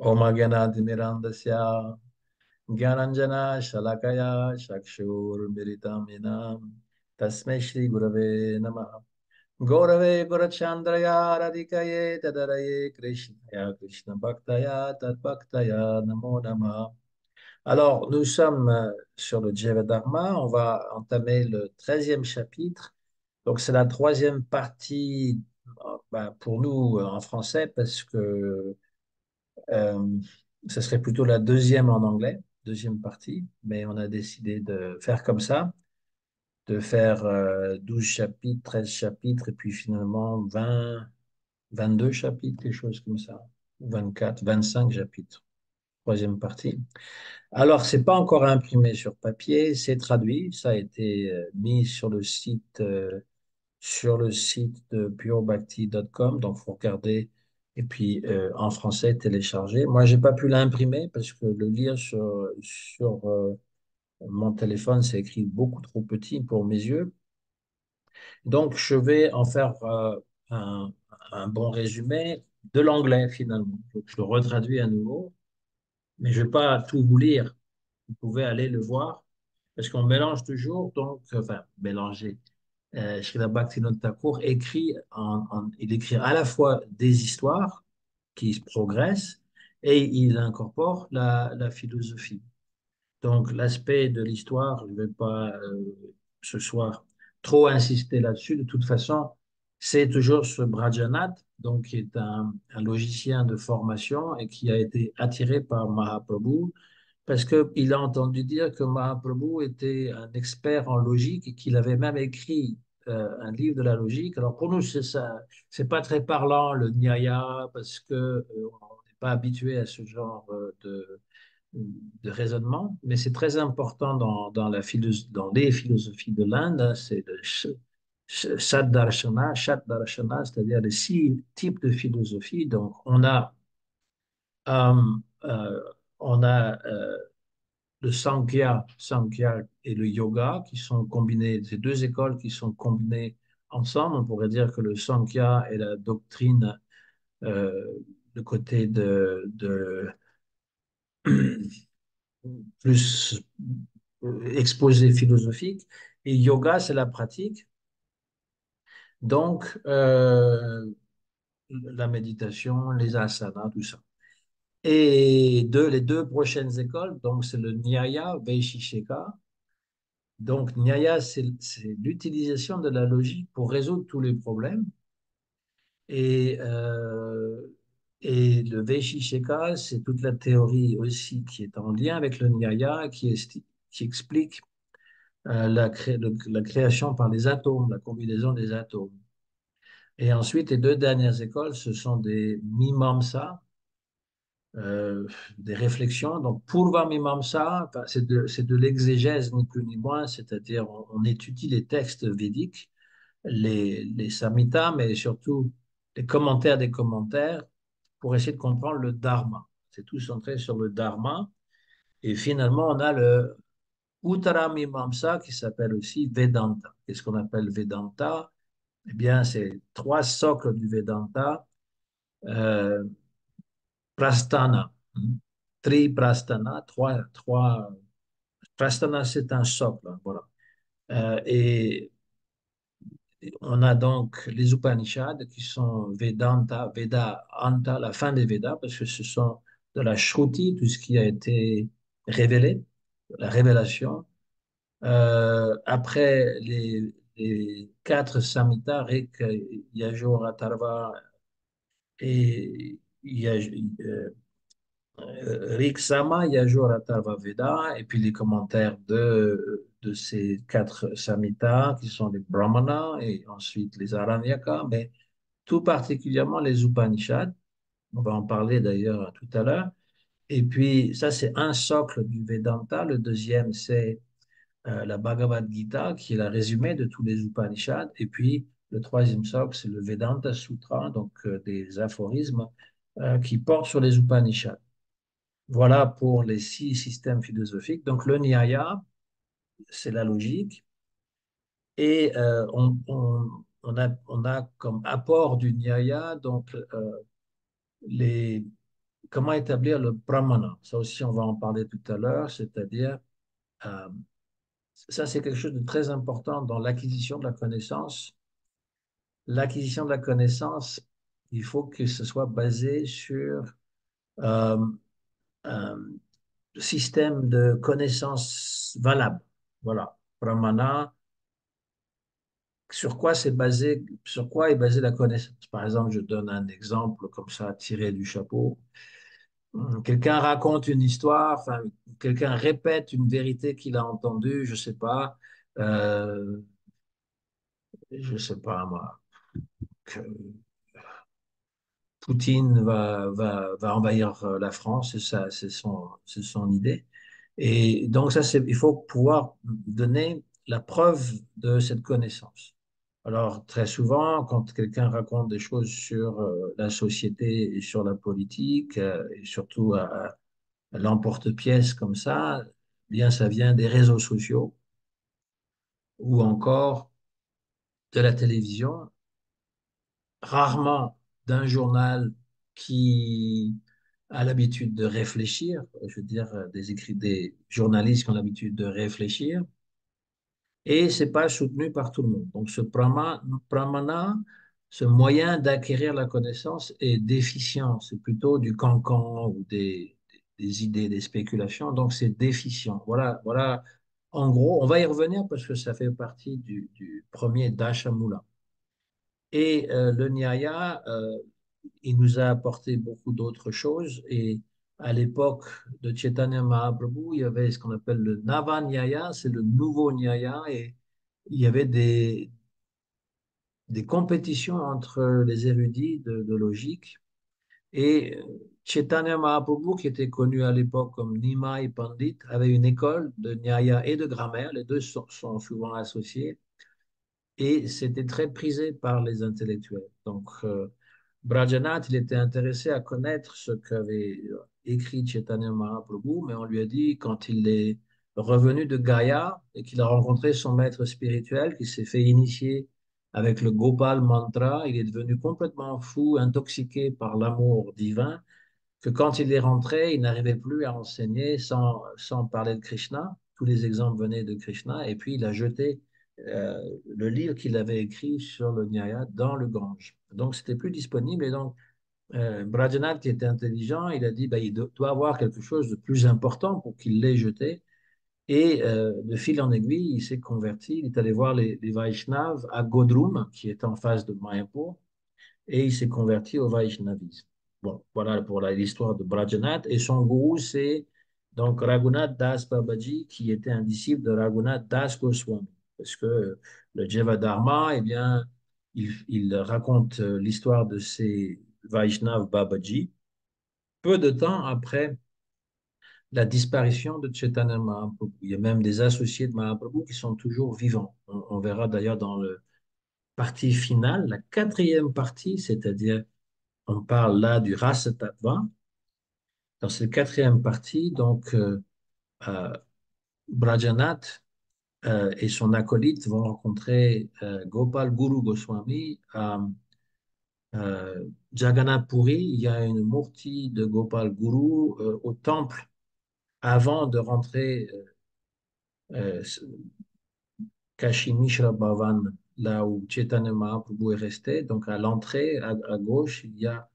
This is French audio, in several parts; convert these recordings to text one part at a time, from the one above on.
Om Ganadimirantasya Gyananjana Shalakaya Chakshur Militam Yenam Tasmai Shri Gurave Namaha Gaurave Gurachandraya Radhikaye Tadaraye Krishnaya Krishna Bhaktaya Tadbhaktaya Namo Namaha. Alors, nous sommes sur le Dharma. On va entamer le 13e chapitre. Donc, c'est la troisième partie pour nous en français parce que euh, ce serait plutôt la deuxième en anglais, deuxième partie, mais on a décidé de faire comme ça, de faire 12 chapitres, 13 chapitres, et puis finalement 20, 22 chapitres, quelque chose comme ça, 24, 25 chapitres, troisième partie. Alors, c'est pas encore imprimé sur papier, c'est traduit, ça a été mis sur le site de purebhakti.com, donc faut regarder, et puis en français télécharger. Moi, j'ai pas pu l'imprimer parce que le lire sur mon téléphone, c'est écrit beaucoup trop petit pour mes yeux. Donc, je vais en faire un, un bon résumé de l'anglais finalement. Donc, je le retraduis à nouveau, mais je vais pas tout vous lire. Vous pouvez aller le voir parce qu'on mélange toujours, donc, enfin, mélanger. Srila Bhaktivinoda Thakur écrit, il écrit à la fois des histoires qui progressent et il incorpore la philosophie. Donc l'aspect de l'histoire, je ne vais pas ce soir trop insister là-dessus. De toute façon, c'est toujours ce Brajanat, donc qui est un logicien de formation et qui a été attiré par Mahaprabhu parce qu'il a entendu dire que Mahaprabhu était un expert en logique et qu'il avait même écrit un livre de la logique. Alors pour nous, c'est ça, c'est pas très parlant le Nyaya parce que on n'est pas habitué à ce genre de raisonnement, mais c'est très important dans les philosophies de l'Inde, hein, c'est le Shat Darshana, c'est-à-dire les six types de philosophie. Donc euh, euh, on a le Sankhya et le yoga qui sont combinés, ces deux écoles qui sont combinées ensemble. On pourrait dire que le Sankhya est la doctrine, euh, le côté de plus exposé philosophique, et yoga, c'est la pratique. Donc, la méditation, les asanas, tout ça. Et les deux prochaines écoles, donc c'est le Nyaya, Vaishishika. Donc, Nyaya, c'est l'utilisation de la logique pour résoudre tous les problèmes. Et, euh, et le Vaishishika, c'est toute la théorie aussi qui est en lien avec le Nyaya, qui explique la création par les atomes, la combinaison des atomes. Et ensuite, les deux dernières écoles, ce sont des Mimamsa, des réflexions. Donc, Purva Mimamsa, enfin, c'est de l'exégèse, ni plus ni moins, c'est-à-dire on étudie les textes védiques, les samhitas, mais surtout les commentaires des commentaires pour essayer de comprendre le dharma. C'est tout centré sur le dharma. Et finalement, on a le Uttaramimamsa qui s'appelle aussi Vedanta. Qu'est-ce qu'on appelle Vedanta? Eh bien, c'est trois socles du Vedanta. Euh, Prasthana, Triprasthana, Prasthana, c'est un socle, hein, voilà. Et on a donc les Upanishads qui sont Vedanta, Veda, Anta, la fin des Vedas, parce que ce sont de la Shruti, tout ce qui a été révélé, la révélation. Après les quatre Samhitas, Rik, Yajur, Atharva et Rik Sama, Yajur, Atharva, Veda, et puis les commentaires de ces quatre Samhitas qui sont les Brahmanas et ensuite les Aranyaka, mais tout particulièrement les Upanishads. On va en parler d'ailleurs tout à l'heure. Et puis, ça, c'est un socle du Vedanta. Le deuxième, c'est la Bhagavad Gita, qui est la résumé de tous les Upanishads. Et puis, le troisième socle, c'est le Vedanta Sutra, donc des aphorismes qui portent sur les Upanishads. Voilà pour les six systèmes philosophiques. Donc, le Nyaya, c'est la logique. Et on a comme apport du Nyaya donc, les comment établir le pramana? Ça aussi, on va en parler tout à l'heure, c'est-à-dire, euh, ça c'est quelque chose de très important dans l'acquisition de la connaissance. L'acquisition de la connaissance, il faut que ce soit basé sur euh, un système de connaissances valables. Voilà, pramana. Sur quoi est basée la connaissance? Par exemple, je donne un exemple comme ça, tiré du chapeau. Quelqu'un raconte une histoire, enfin, quelqu'un répète une vérité qu'il a entendue, euh, je sais pas moi, que Poutine va envahir la France, c'est ça, c'est son idée. Et donc ça, il faut pouvoir donner la preuve de cette connaissance. Alors très souvent, quand quelqu'un raconte des choses sur la société et sur la politique, et surtout à l'emporte-pièce comme ça, eh bien ça vient des réseaux sociaux ou encore de la télévision, rarement d'un journal qui a l'habitude de réfléchir, je veux dire des journalistes qui ont l'habitude de réfléchir, et c'est pas soutenu par tout le monde. Donc ce pramana, ce moyen d'acquérir la connaissance est déficient. C'est plutôt du cancan ou des idées, des spéculations. Donc c'est déficient. Voilà. En gros, on va y revenir parce que ça fait partie du premier Dashamula. Et le Nyaya, il nous a apporté beaucoup d'autres choses. Et à l'époque de Chaitanya Mahaprabhu, il y avait ce qu'on appelle le Nava Nyaya, c'est le nouveau Nyaya. Et il y avait des compétitions entre les érudits de logique. Et Chaitanya Mahaprabhu, qui était connu à l'époque comme Nimai Pandit, avait une école de Nyaya et de grammaire. Les deux sont souvent associés. Et c'était très prisé par les intellectuels. Donc, Brajanath, il était intéressé à connaître ce qu'avait écrit Chaitanya Mahaprabhu, mais on lui a dit, quand il est revenu de Gaya et qu'il a rencontré son maître spirituel, qui s'est fait initier avec le Gopal Mantra, il est devenu complètement fou, intoxiqué par l'amour divin, que quand il est rentré, il n'arrivait plus à enseigner sans parler de Krishna. Tous les exemples venaient de Krishna, et puis il a jeté le livre qu'il avait écrit sur le Nyaya dans le Gange. Donc, c'était plus disponible, et donc Brajanath, qui était intelligent, il a dit bah, il doit avoir quelque chose de plus important pour qu'il l'ait jeté. Et de fil en aiguille, il s'est converti. Il est allé voir les Vaishnavas à Godrum, qui est en face de Mayapur, et il s'est converti au Vaishnavisme. Bon, voilà pour l'histoire de Brajanath. Et son gourou, c'est donc Raghunath Das Babaji, qui était un disciple de Raghunath Das Goswami. Parce que le Jivadharma, eh bien, il raconte l'histoire de ces Vaishnav Babaji peu de temps après la disparition de Chaitanya Mahaprabhu. Il y a même des associés de Mahaprabhu qui sont toujours vivants. On verra d'ailleurs dans la partie finale, la quatrième partie, c'est-à-dire on parle là du Rasa Tattva. Dans cette quatrième partie, donc, euh, Brajanath et son acolyte vont rencontrer Gopal Guru Goswami à Jagannath Puri. Il y a une murti de Gopal Guru au temple avant de rentrer euh, Kashi Mishra Bhavan, là où Chaitanya Mahaprabhu est resté. Donc à l'entrée, à gauche, il y a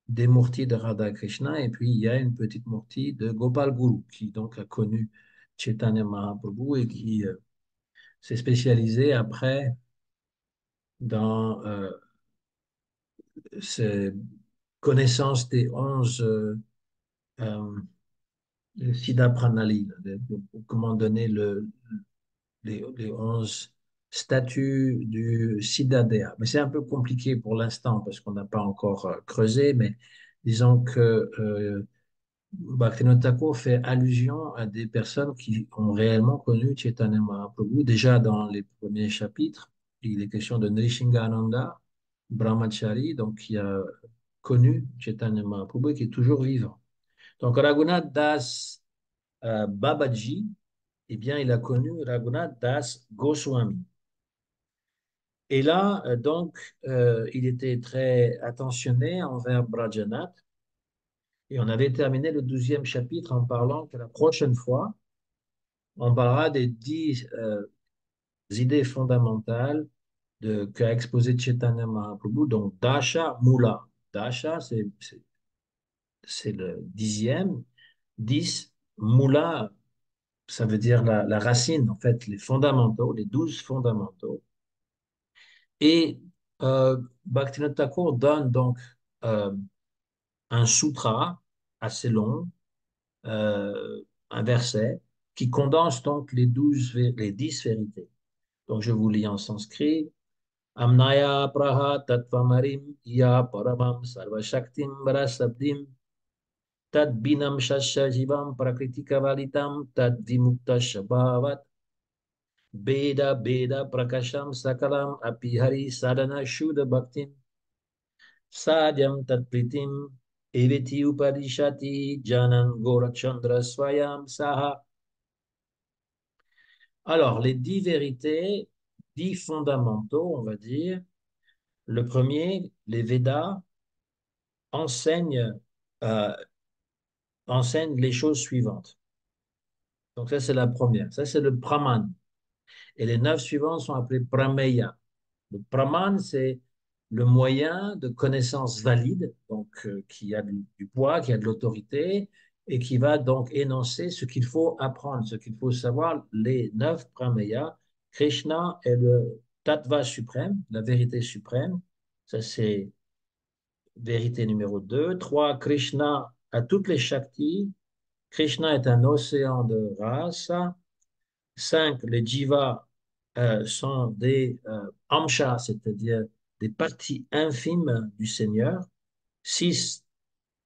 des murtis de Radha Krishna, et puis il y a une petite murti de Gopal Guru qui donc a connu Chaitanya Mahaprabhu et qui s'est spécialisé après dans ses connaissances des 11 euh, Siddha Pranali, comment donner les 11 statuts du Siddhadeha. Mais c'est un peu compliqué pour l'instant parce qu'on n'a pas encore creusé, mais disons que Bhaktivinoda Thakur fait allusion à des personnes qui ont réellement connu Chaitanya Mahaprabhu. Déjà dans les premiers chapitres, il est question de Nrishingananda, Brahmachari, donc qui a connu Chaitanya Mahaprabhu et qui est toujours vivant. Donc Raghunath Das Babaji, eh bien, il a connu Raghunath Das Goswami. Et là, donc, il était très attentionné envers Brajanath. Et on avait terminé le 12e chapitre en parlant que la prochaine fois, on parlera des 10 idées fondamentales qu'a exposé Chaitanya Mahaprabhu, donc Dasha Mula. Dasha, c'est le 10e. 10, Mula, ça veut dire la racine, en fait, les fondamentaux, les 12 fondamentaux. Et Bhaktivinoda Thakur donne donc euh, un sutra assez long, euh, un verset, qui condense donc les 10 vérités. Donc je vous lis en sanskrit. Amnaya praha tattvamarim ya paramam sarvashaktim varasabdim tad binam shasya jivam prakritika valitam tad vimukta shabhavat beda beda prakasham sakalam apihari sadhana shuddha bhaktim sadyam tatpritim eveti upadishati janan gorachandra swayam saha. Alors, les 10 vérités, 10 fondamentaux, on va dire. Le premier, les Védas enseignent, euh, enseignent les choses suivantes. Donc ça, c'est la première. Ça, c'est le Brahman. Et les 9 suivants sont appelés Prameya. Le Brahman, c'est le moyen de connaissance valide, donc qui a du poids, qui a de l'autorité, et qui va donc énoncer ce qu'il faut apprendre, ce qu'il faut savoir. Les 9 Prameya, Krishna est le Tattva suprême, la vérité suprême. Ça, c'est vérité numéro 2. 3, Krishna a toutes les Shaktis. Krishna est un océan de rasa. 5, les jivas sont des amshas, c'est-à-dire des parties infimes du Seigneur. 6,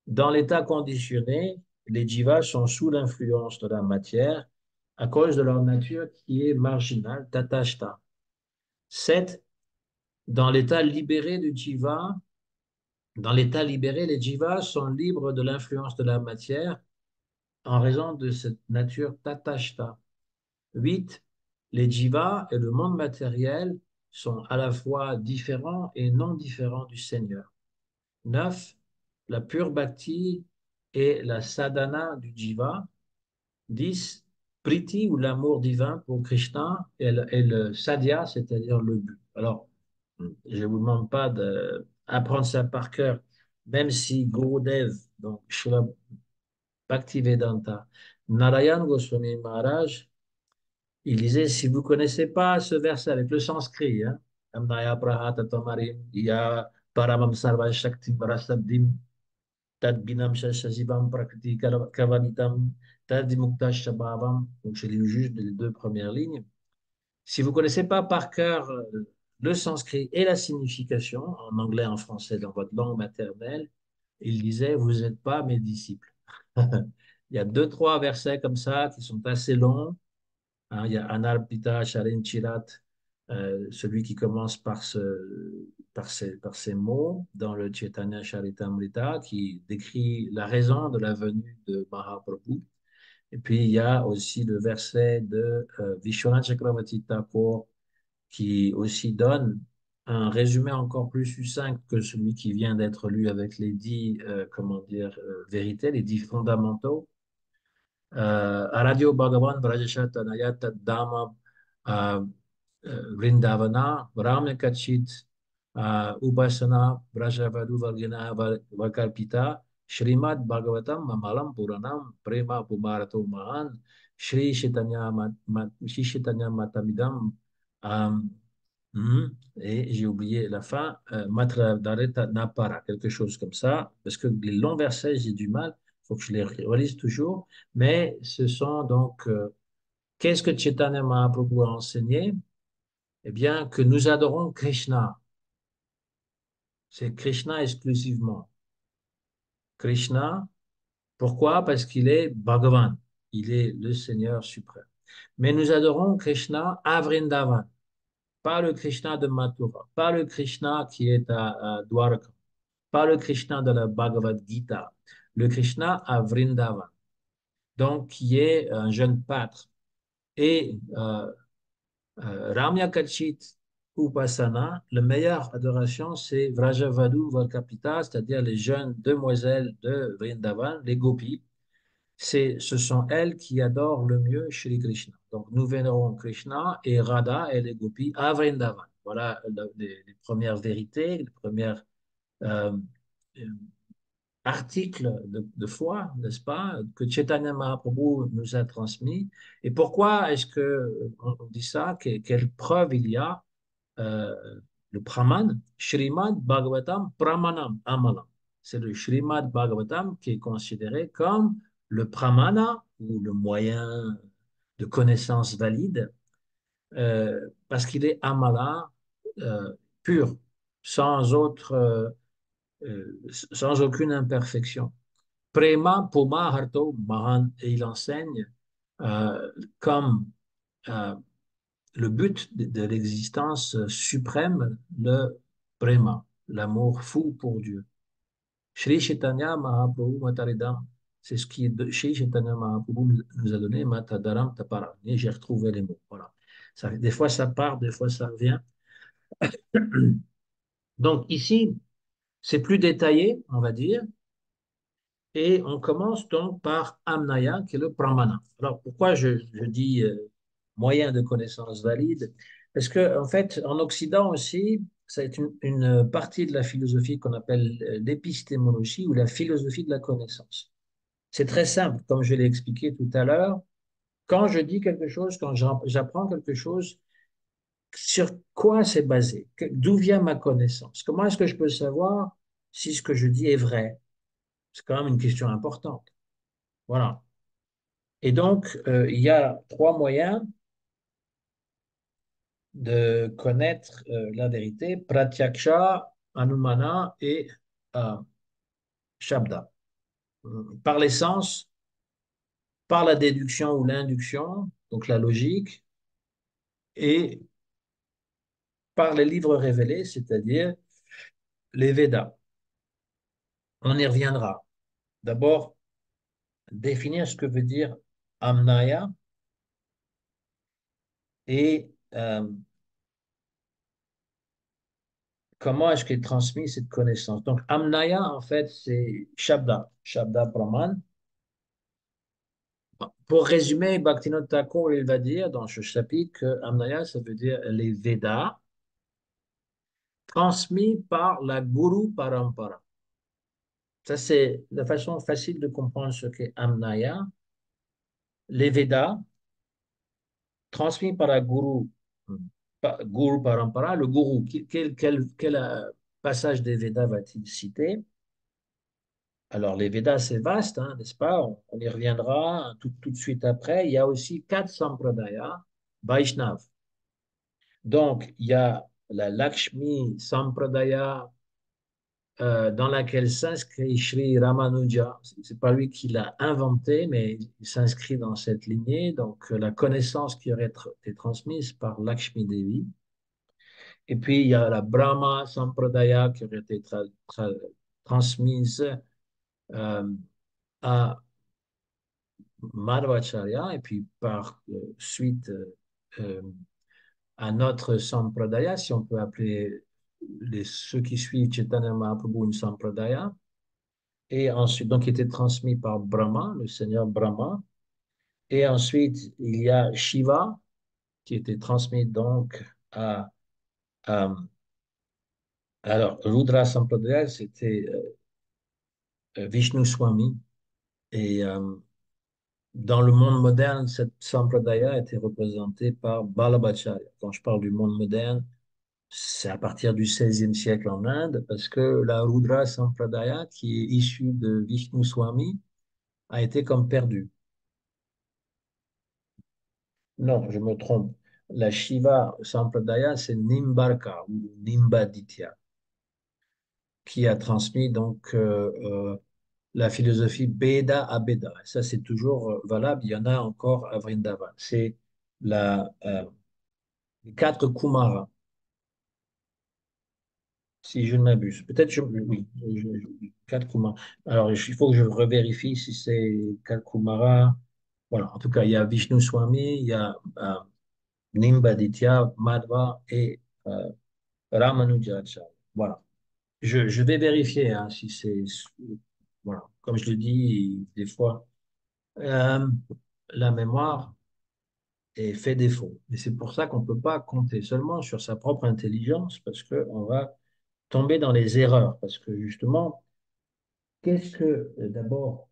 dans l'état conditionné, les jivas sont sous l'influence de la matière à cause de leur nature qui est marginale, tatashta. 7, dans l'état libéré du jiva, dans l'état libéré, les jivas sont libres de l'influence de la matière en raison de cette nature tatashta. 8, les jivas et le monde matériel sont à la fois différents et non différents du Seigneur. 9, la pure bhakti et la sadhana du jiva. 10, priti ou l'amour divin pour Krishna et le sadhya, c'est-à-dire le but. Alors, je ne vous demande pas d'apprendre ça par cœur, même si Gurudev, donc Srila Bhaktivedanta, Narayan Goswami Maharaj, il disait, si vous ne connaissez pas ce verset avec le sanskrit, hein, Amnaya Prahata Tomarim, Ya Paramam Sarva Shakti Parasabdim, Tad Binam Shashajivam Prakriti Kavanitam, Tad Vimukta Shabhavam. Donc, je lis juste les 2 premières lignes. Si vous ne connaissez pas par cœur le sanskrit et la signification, en anglais, en français, dans votre langue maternelle, il disait, vous n'êtes pas mes disciples. Il y a 2, 3 versets comme ça qui sont assez longs. Hein, il y a Anarpita Sharin Chirat, celui qui commence par ces mots dans le Chaitanya Charitamrita, qui décrit la raison de la venue de Mahaprabhu. Et puis il y a aussi le verset de Vishwanath Chakravarti Thakur, qui aussi donne un résumé encore plus succinct que celui qui vient d'être lu avec les 10, comment dire, vérités, les 10 fondamentaux. Radio Bhagavan Brajeshatanaya Dhamma Vrindavana Ramya Kachit Upasana Brajavadu Vargina Vakalpita Shrimad Bhagavatam Mamalam Puranam Prema Pumarato Mahan Shri Chaitanya Matamidam euh, et j'ai oublié la fin, Matra Dareta Napara, quelque chose comme ça, parce que les longs versets, j'ai du mal, il faut que je les relise toujours, mais ce sont donc, qu'est-ce que Chaitanya Mahaprabhu a enseigné? Eh bien, que nous adorons Krishna. C'est Krishna exclusivement. Krishna, pourquoi? Parce qu'il est Bhagavan, il est le Seigneur suprême. Mais nous adorons Krishna à Vrindavan, pas le Krishna de Mathura, pas le Krishna qui est à Dwarka, pas le Krishna de la Bhagavad Gita, le Krishna à Vrindavan, donc qui est un jeune pâtre. Et Ramya Kachit Upasana, la meilleure adoration, c'est Vrajavadu Valkapita, c'est-à-dire les jeunes demoiselles de Vrindavan, les gopis. Ce sont elles qui adorent le mieux Shri Krishna. Donc, nous vénérons Krishna et Radha et les gopis à Vrindavan. Voilà les premières vérités, les premières euh, euh, articles de foi, n'est-ce pas, que Chaitanya Mahaprabhu nous a transmis. Et pourquoi est-ce que on dit ça? Quelle preuve il y a? euh, le Brahman, Srimad Bhagavatam Pramanam Amalam. C'est le Srimad Bhagavatam qui est considéré comme le pramana ou le moyen de connaissance valide parce qu'il est amala pur, sans sans aucune imperfection. Prema Puma Harto Mahan, et il enseigne comme euh, le but de l'existence suprême, le prema, l'amour fou pour Dieu. Shri Chaitanya Mahaprabhu Mataridam, c'est ce qui est de Shri Chaitanya Mahaprabhu nous a donné, Matadaram Tapara. Et j'ai retrouvé les mots. Voilà. Ça, des fois ça part, des fois ça revient. Donc ici, c'est plus détaillé, on va dire. Et on commence donc par Amnaya, qui est le Pramana. Alors, pourquoi je dis moyen de connaissance valide? Parce que, en fait, en Occident aussi, c'est une partie de la philosophie qu'on appelle l'épistémologie ou la philosophie de la connaissance. C'est très simple, comme je l'ai expliqué tout à l'heure. Quand je dis quelque chose, quand j'apprends quelque chose, sur quoi c'est basé? D'où vient ma connaissance? Comment est-ce que je peux savoir si ce que je dis est vrai? C'est quand même une question importante. Voilà. Et donc, il y a trois moyens de connaître la vérité, pratyaksha, anumana et euh, shabda. Par les sens, par la déduction ou l'induction, donc la logique, et par les livres révélés, c'est-à-dire les Védas. On y reviendra. D'abord, définir ce que veut dire amnaya et comment est-ce qu'est transmise cette connaissance. Donc, amnaya, en fait, c'est shabda, shabda brahman. Pour résumer, Bhaktivinoda Thakur, il va dire dans ce chapitre que Amnaya, ça veut dire les Védas transmis par la Guru Parampara. Ça, c'est la façon facile de comprendre ce qu'est Amnaya. Les Védas transmis par la Guru Parampara, le Guru, quel passage des Védas va-t-il citer? Alors, les Védas, c'est vaste, hein, n'est-ce pas? On y reviendra tout de suite après. Il y a aussi quatre Sampradaya, Vaishnav. Donc, il y a la Lakshmi Sampradaya dans laquelle s'inscrit Sri Ramanuja. C'est pas lui qui l'a inventé, mais il s'inscrit dans cette lignée. Donc, la connaissance qui aurait été transmise par Lakshmi Devi. Et puis, il y a la Brahma Sampradaya qui aurait été transmise euh, à Madhvacharya. Et puis, par suite, euh, à notre Sampradaya, si on peut appeler ceux qui suivent Chaitanya Mahaprabhu une Sampradaya, et ensuite, donc, qui était transmis par Brahma, le Seigneur Brahma, et ensuite, il y a Shiva, qui était transmis donc à alors, Rudra Sampradaya, c'était Vishnu Swami, et dans le monde moderne, cette Sampradaya était représentée par Balabhacharya. Quand je parle du monde moderne, c'est à partir du XVIe siècle en Inde, parce que la Rudra Sampradaya, qui est issue de Vishnu Swami, a été comme perdue. Non, je me trompe. La Shiva Sampradaya, c'est Nimbarka ou Nimbaditya, qui a transmis donc la philosophie Beda à Beda. Ça, c'est toujours valable. Il y en a encore à Vrindavan. C'est les quatre Kumaras. Si je ne m'abuse. Peut-être, oui, Kalkumara. Alors, il faut que je revérifie si c'est Kalkumara. Voilà, en tout cas, il y a Vishnu Swami, il y a Nimbaditya, Madhva et Ramanujacharya. Voilà. Je vais vérifier hein, si c'est. Voilà. Comme je le dis, des fois, euh, la mémoire fait défaut. Et c'est pour ça qu'on ne peut pas compter seulement sur sa propre intelligence parce qu'on va tomber dans les erreurs. Parce que justement, qu'est-ce que d'abord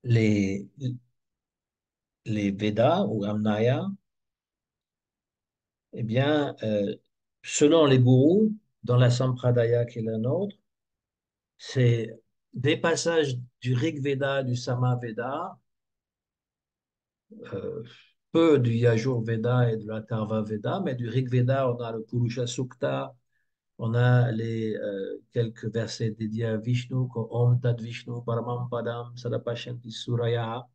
les, les Védas ou Amnaya, eh bien, selon les gourous, dans la Sampradaya qui est la nôtre, c'est des passages du Rig Veda, du Sama Veda, euh, peu du Yajur Veda et de l'Atharva Veda, mais du Rig Veda, on a le Purusha Sukta, on a les quelques versets dédiés à Vishnu, comme Om Tat Vishnu Paramam Padam Sadapashanti Suraya.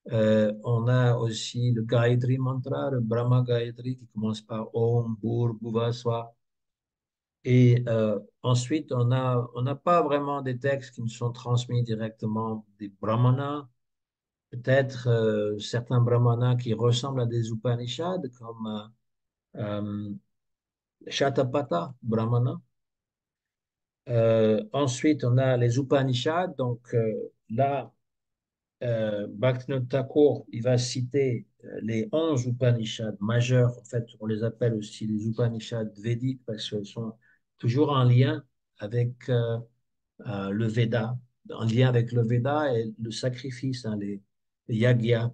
On a aussi le Gayatri Mantra, le Brahma Gayatri qui commence par Om Bhur Bhuva Swa. Et ensuite, on n'a pas vraiment des textes qui nous sont transmis directement des brahmanas. Peut-être certains brahmanas qui ressemblent à des Upanishads, comme euh, Shatapatha Brahmana. Ensuite, on a les Upanishads. Donc là, Bhaktivinoda Thakur, il va citer les 11 Upanishads majeurs. En fait, on les appelle aussi les Upanishads védiques parce qu'elles sont toujours en lien avec le Veda, en lien avec le Veda et le sacrifice, hein, les yagya.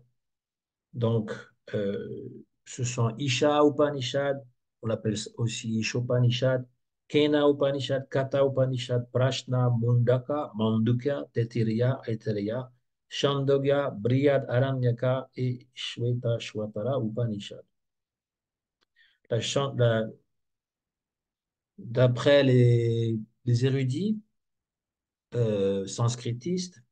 Donc, ce sont Isha Upanishad, on l'appelle aussi Ishopanishad, Kena Upanishad, Kata Upanishad, Prashna, Mundaka, Mandukya, Tetiria, Aitareya, Chandogya, Brihad Aranyaka et Shveta Shwatara Upanishad. D'après les érudits sanskritistes,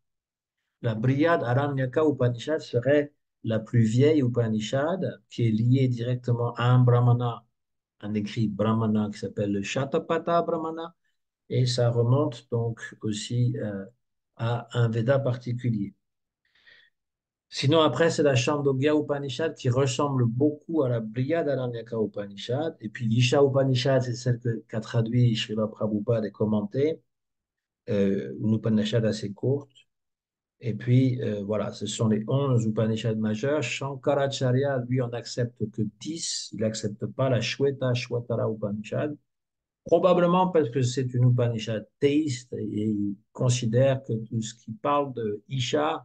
la Brihad Aranyaka Upanishad serait la plus vieille Upanishad qui est liée directement à un brahmana, un écrit brahmana qui s'appelle le Shatapatha Brahmana, et ça remonte donc aussi à un Veda particulier. Sinon, après, c'est la Chandogya Upanishad qui ressemble beaucoup à la Brihad Aranyaka Upanishad. Et puis, l'Isha Upanishad, c'est celle qu'a traduit Srila Prabhupada et commenté, une Upanishad assez courte. Et puis, voilà, ce sont les 11 Upanishads majeurs. Shankaracharya, lui, on n'accepte que 10. Il n'accepte pas la Shweta Shwatara Upanishad. Probablement parce que c'est une Upanishad théiste et il considère que tout ce qui parle de Isha,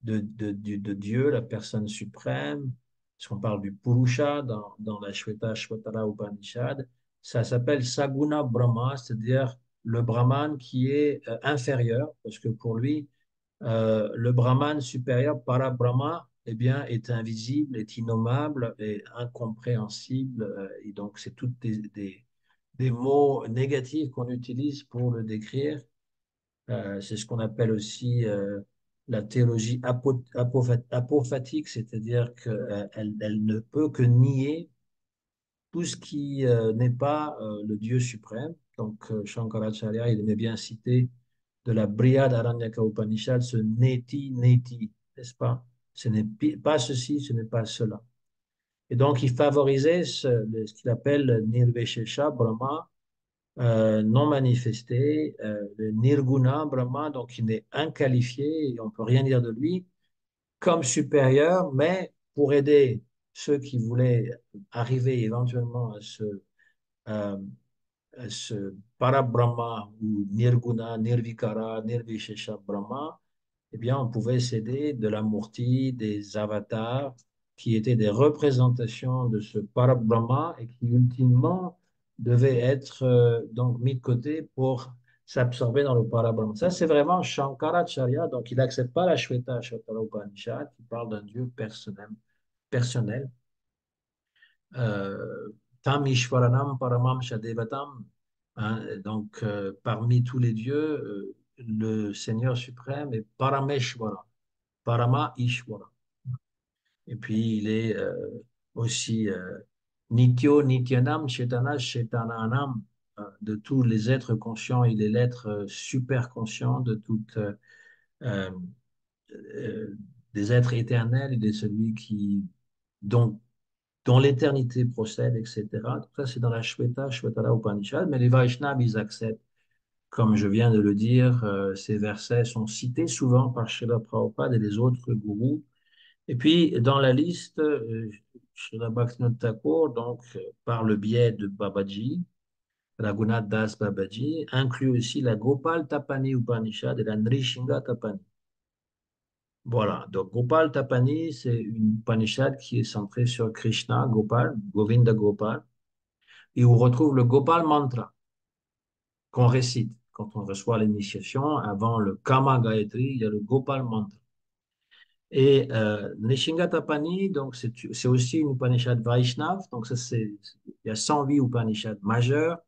de Dieu, la personne suprême, parce qu'on parle du Purusha dans la Shweta Shwatara Upanishad, ça s'appelle Saguna Brahma, c'est-à-dire le Brahman qui est inférieur, parce que pour lui, le Brahman supérieur, Parabrahma, eh bien, est invisible, est innommable, est incompréhensible. Et donc, c'est toutes des mots négatifs qu'on utilise pour le décrire. C'est ce qu'on appelle aussi la théologie apophatique, c'est-à-dire qu'elle ne peut que nier tout ce qui n'est pas le Dieu suprême. Donc, Shankaracharya, il aimait bien citer de la Brihad Aranyaka Upanishad, ce neti, neti, n'est-ce pas? Ce n'est pas ceci, ce n'est pas cela. Et donc, il favorisait ce qu'il appelle Nirveshesha Brahma, non manifesté, le Nirguna Brahma, donc il est inqualifié, et on ne peut rien dire de lui, comme supérieur, mais pour aider ceux qui voulaient arriver éventuellement euh, ce Parabrahma ou Nirguna, Nirvikara, Nirvishesha Brahma, eh bien, on pouvait s'aider de la Murti, des avatars, qui étaient des représentations de ce Parabrahma et qui, ultimement, devaient être donc mis de côté pour s'absorber dans le Parabrahma. Ça, c'est vraiment Shankaracharya, donc il n'accepte pas la Shweta Shatara Upanishad, qui parle d'un Dieu personnel. Euh, Tam Ishwaranam Paramam Shadevatam, hein, donc parmi tous les dieux, le Seigneur suprême est Parameshwara, Parama Ishwara. Et puis il est aussi Nityo Nityanam Chetana Chetananam, de tous les êtres conscients, il est l'être super conscient de toutes euh, des êtres éternels, il est celui qui donc dont l'éternité procède, etc. Tout ça, c'est dans la Shvetala Upanishad, mais les Vaishnavas, ils acceptent. Comme je viens de le dire, ces versets sont cités souvent par Srila Prabhupada et les autres gourous. Et puis, dans la liste, Srila Bhaktivinoda Thakur, donc, par le biais de Babaji, Raghunath Das Babaji, inclut aussi la Gopal Tapani Upanishad et la Nrishinga Tapani. Voilà, donc Gopal Tapani, c'est une Upanishad qui est centrée sur Krishna, Gopal, Govinda Gopal, et où on retrouve le Gopal Mantra qu'on récite quand on reçoit l'initiation. Avant le Kama Gayatri, il y a le Gopal Mantra. Et Nishinga Tapani, donc c'est aussi une Upanishad Vaishnav, donc ça il y a 108 Upanishads majeures.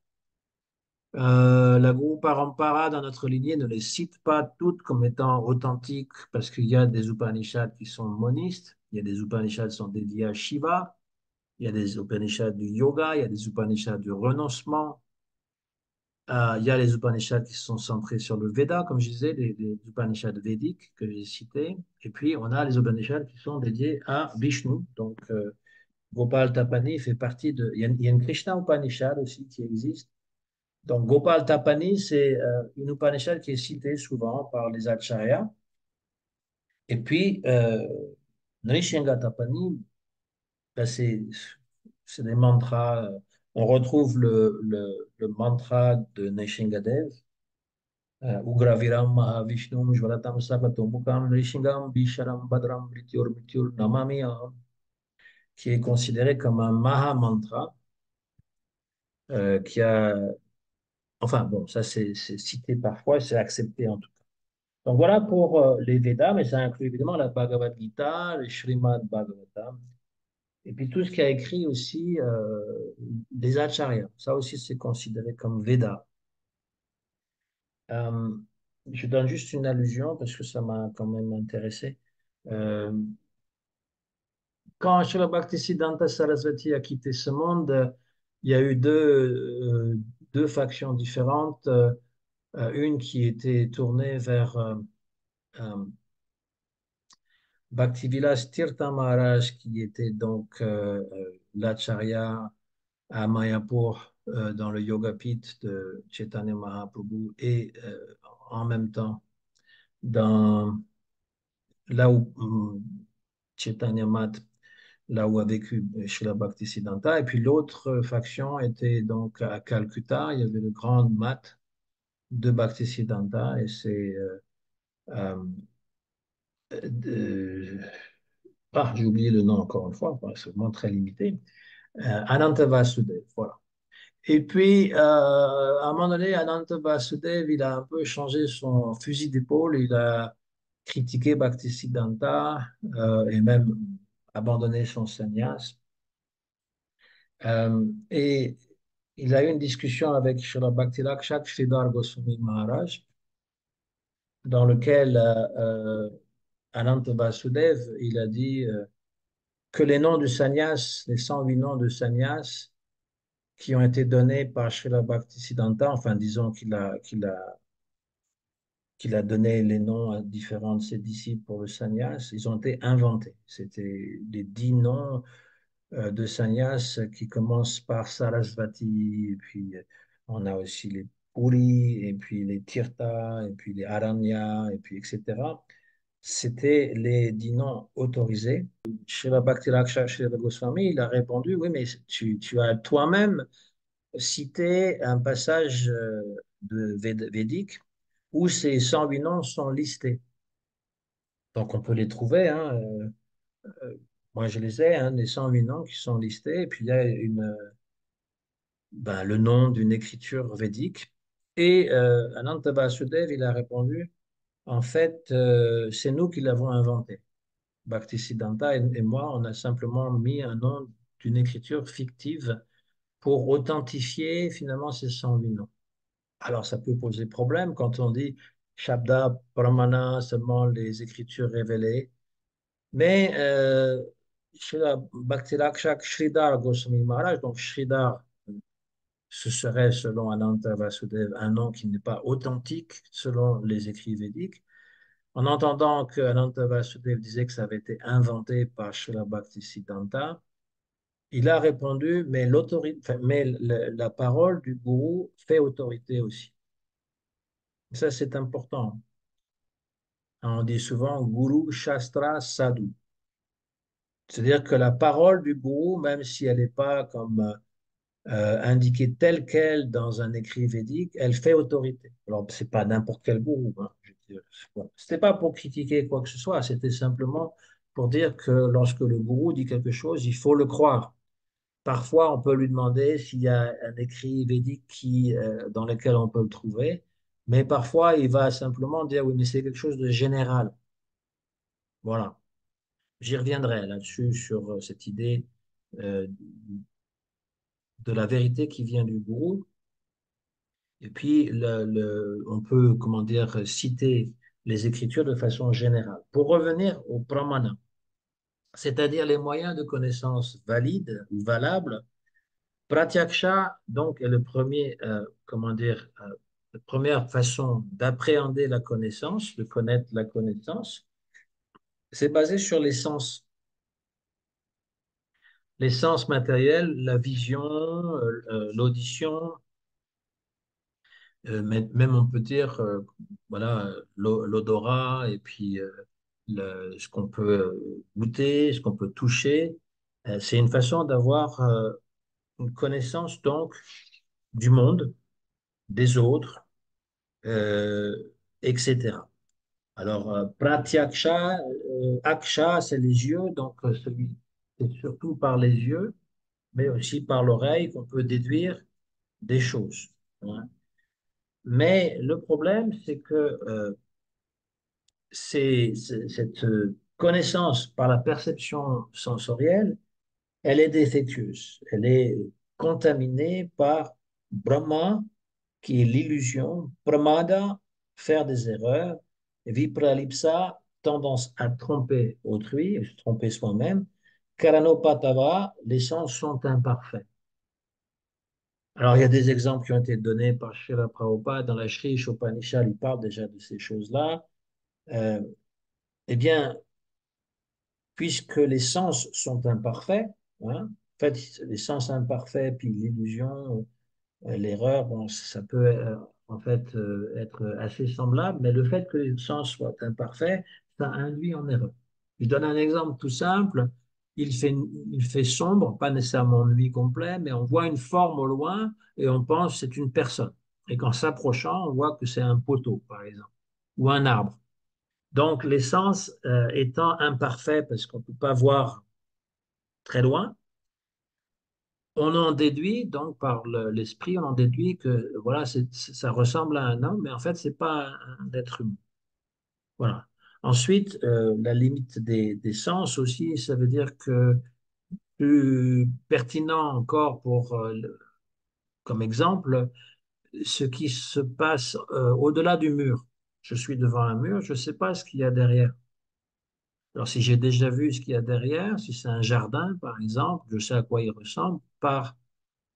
La Guru Parampara dans notre lignée ne les cite pas toutes comme étant authentiques parce qu'il y a des Upanishads qui sont monistes, il y a des Upanishads qui sont dédiés à Shiva, il y a des Upanishads du yoga, il y a des Upanishads du renoncement, il y a les Upanishads qui sont centrés sur le Veda, comme je disais, les Upanishads védiques que j'ai cités, et puis on a les Upanishads qui sont dédiés à Vishnu. Donc Gopal Tapani fait partie de. Il y a une Krishna Upanishad aussi qui existe. Donc, Gopal Tapani, c'est une Upanishad qui est citée souvent par les acharyas. Et puis, Nrishinga Tapani, ben, c'est des mantras. On retrouve le mantra de Nrishingadev, Ugraviram Mahavishnum Jvalatam Sapatomukam Nrishingam Bisharam Badram Mrityur Mrityur Namami Aham, qui est considéré comme un Maha Mantra, qui a. Enfin, bon, ça c'est cité parfois, c'est accepté en tout cas. Donc voilà pour les Védas, mais ça inclut évidemment la Bhagavad Gita, le Srimad Bhagavatam, et puis tout ce qui a écrit aussi des Acharyas. Ça aussi, c'est considéré comme Veda. Euh, je donne juste une allusion parce que ça m'a quand même intéressé. Euh, Quand Srila Bhaktisiddhanta Sarasvati a quitté ce monde, il y a eu deux factions différentes. Une qui était tournée vers euh, Bhaktivilas Tirtha Maharaj, qui était donc l'acharya à Mayapur dans le Yoga Pit de Chaitanya Mahaprabhu et en même temps dans là où Chaitanya Math, là où a vécu Srila Bhaktisiddhanta. Et puis l'autre faction était donc à Calcutta. Il y avait le grand Math de Bhaktisiddhanta et c'est euh, de- j'ai oublié le nom encore une fois, c'est vraiment très limité. Ananta Vasudev, voilà. Et puis, à un moment donné, Ananta Vasudev, il a un peu changé son fusil d'épaule, il a critiqué Bhaktisiddhanta et même abandonné son sannyas. Et il a eu une discussion avec Srila Bhakti-Rakshak Sridhar Goswami Maharaj, dans lequel Ananta Vasudev, il a dit que les noms du sannyas, les 108 noms de sannyas, qui ont été donnés par Srila Bhaktisiddhanta, enfin disons qu'il a donné les noms à différents de ses disciples pour le sannyas, ils ont été inventés. C'était les 10 noms de sannyas qui commencent par Sarasvati, et puis on a aussi les Puri, et puis les Tirtha, et puis les Aranya, et puis etc. C'était les 10 noms autorisés. Srila Bhakti-Rakshak Srila Goswami, il a répondu, oui, mais tu as toi-même citer un passage de védique où ces 108 noms sont listés. Donc on peut les trouver, hein, moi je les ai, hein, les 108 noms qui sont listés, et puis il y a le nom d'une écriture védique. Et Ananta Vasudev, il a répondu, en fait, c'est nous qui l'avons inventé. Bhaktisiddhanta et moi, on a simplement mis un nom d'une écriture fictive pour authentifier finalement ces 108 noms. Alors, ça peut poser problème quand on dit Shabda, Pramana, seulement les écritures révélées. Mais Srila Bhakti-Rakshak Sridhar Goswami Maharaj, donc Sridhar, ce serait selon Ananta Vasudev un nom qui n'est pas authentique selon les écrits védiques. En entendant que Ananta Vasudev disait que ça avait été inventé par Srila Bhaktisiddhanta, Il a répondu, mais l'autorité, enfin, mais la parole du gourou fait autorité aussi. Ça, c'est important. On dit souvent Guru Shastra Sadhu. C'est-à-dire que la parole du gourou, même si elle n'est pas comme indiquée telle qu'elle dans un écrit védique, elle fait autorité. Alors, c'est pas n'importe quel gourou, hein, je veux dire. C'était pas pour critiquer quoi que ce soit, c'était simplement pour dire que lorsque le gourou dit quelque chose, il faut le croire. Parfois, on peut lui demander s'il y a un écrit védique dans lequel on peut le trouver, mais parfois, il va simplement dire, oui, mais c'est quelque chose de général. Voilà. J'y reviendrai là-dessus, sur cette idée euh, de la vérité qui vient du gourou. Et puis, on peut, comment dire, citer les Écritures de façon générale. Pour revenir au pramana, c'est-à-dire les moyens de connaissance valides ou valables, Pratyaksha, donc, est le premier, comment dire, la première façon d'appréhender la connaissance, de connaître la connaissance. C'est basé sur les sens matériels, la vision, l'audition, même on peut dire, voilà, l'odorat et puis ce qu'on peut goûter, ce qu'on peut toucher. C'est une façon d'avoir une connaissance donc du monde, des autres, euh, etc. Alors, pratyaksha, aksha, c'est les yeux, donc c'est surtout par les yeux, mais aussi par l'oreille qu'on peut déduire des choses, hein. Mais le problème, c'est que cette connaissance par la perception sensorielle, elle est défectueuse. Elle est contaminée par Brahma, qui est l'illusion, Pramada, faire des erreurs, et Vipralipsa, tendance à tromper autrui, se tromper soi-même, Karanopatava, les sens sont imparfaits. Alors, il y a des exemples qui ont été donnés par Srila Prabhupada dans la Sri Upanishad, il parle déjà de ces choses-là. Euh, eh bien, puisque les sens sont imparfaits, hein, en fait, les sens imparfaits, puis l'illusion, l'erreur, bon, ça peut en fait être assez semblable, mais le fait que les sens soient imparfaits, ça induit en erreur. Je donne un exemple tout simple. Il fait, il fait sombre, pas nécessairement nuit complet, mais on voit une forme au loin et on pense que c'est une personne. Et qu'en s'approchant, on voit que c'est un poteau, par exemple, ou un arbre. Donc, les sens étant imparfaits, parce qu'on ne peut pas voir très loin, on en déduit, donc par l'esprit, on en déduit que voilà, ça ressemble à un homme, mais en fait, c'est pas un être humain. Voilà. Ensuite, la limite des sens aussi, ça veut dire que plus pertinent encore comme exemple, ce qui se passe au-delà du mur. Je suis devant un mur, je ne sais pas ce qu'il y a derrière. Alors, si j'ai déjà vu ce qu'il y a derrière, si c'est un jardin, par exemple, je sais à quoi il ressemble par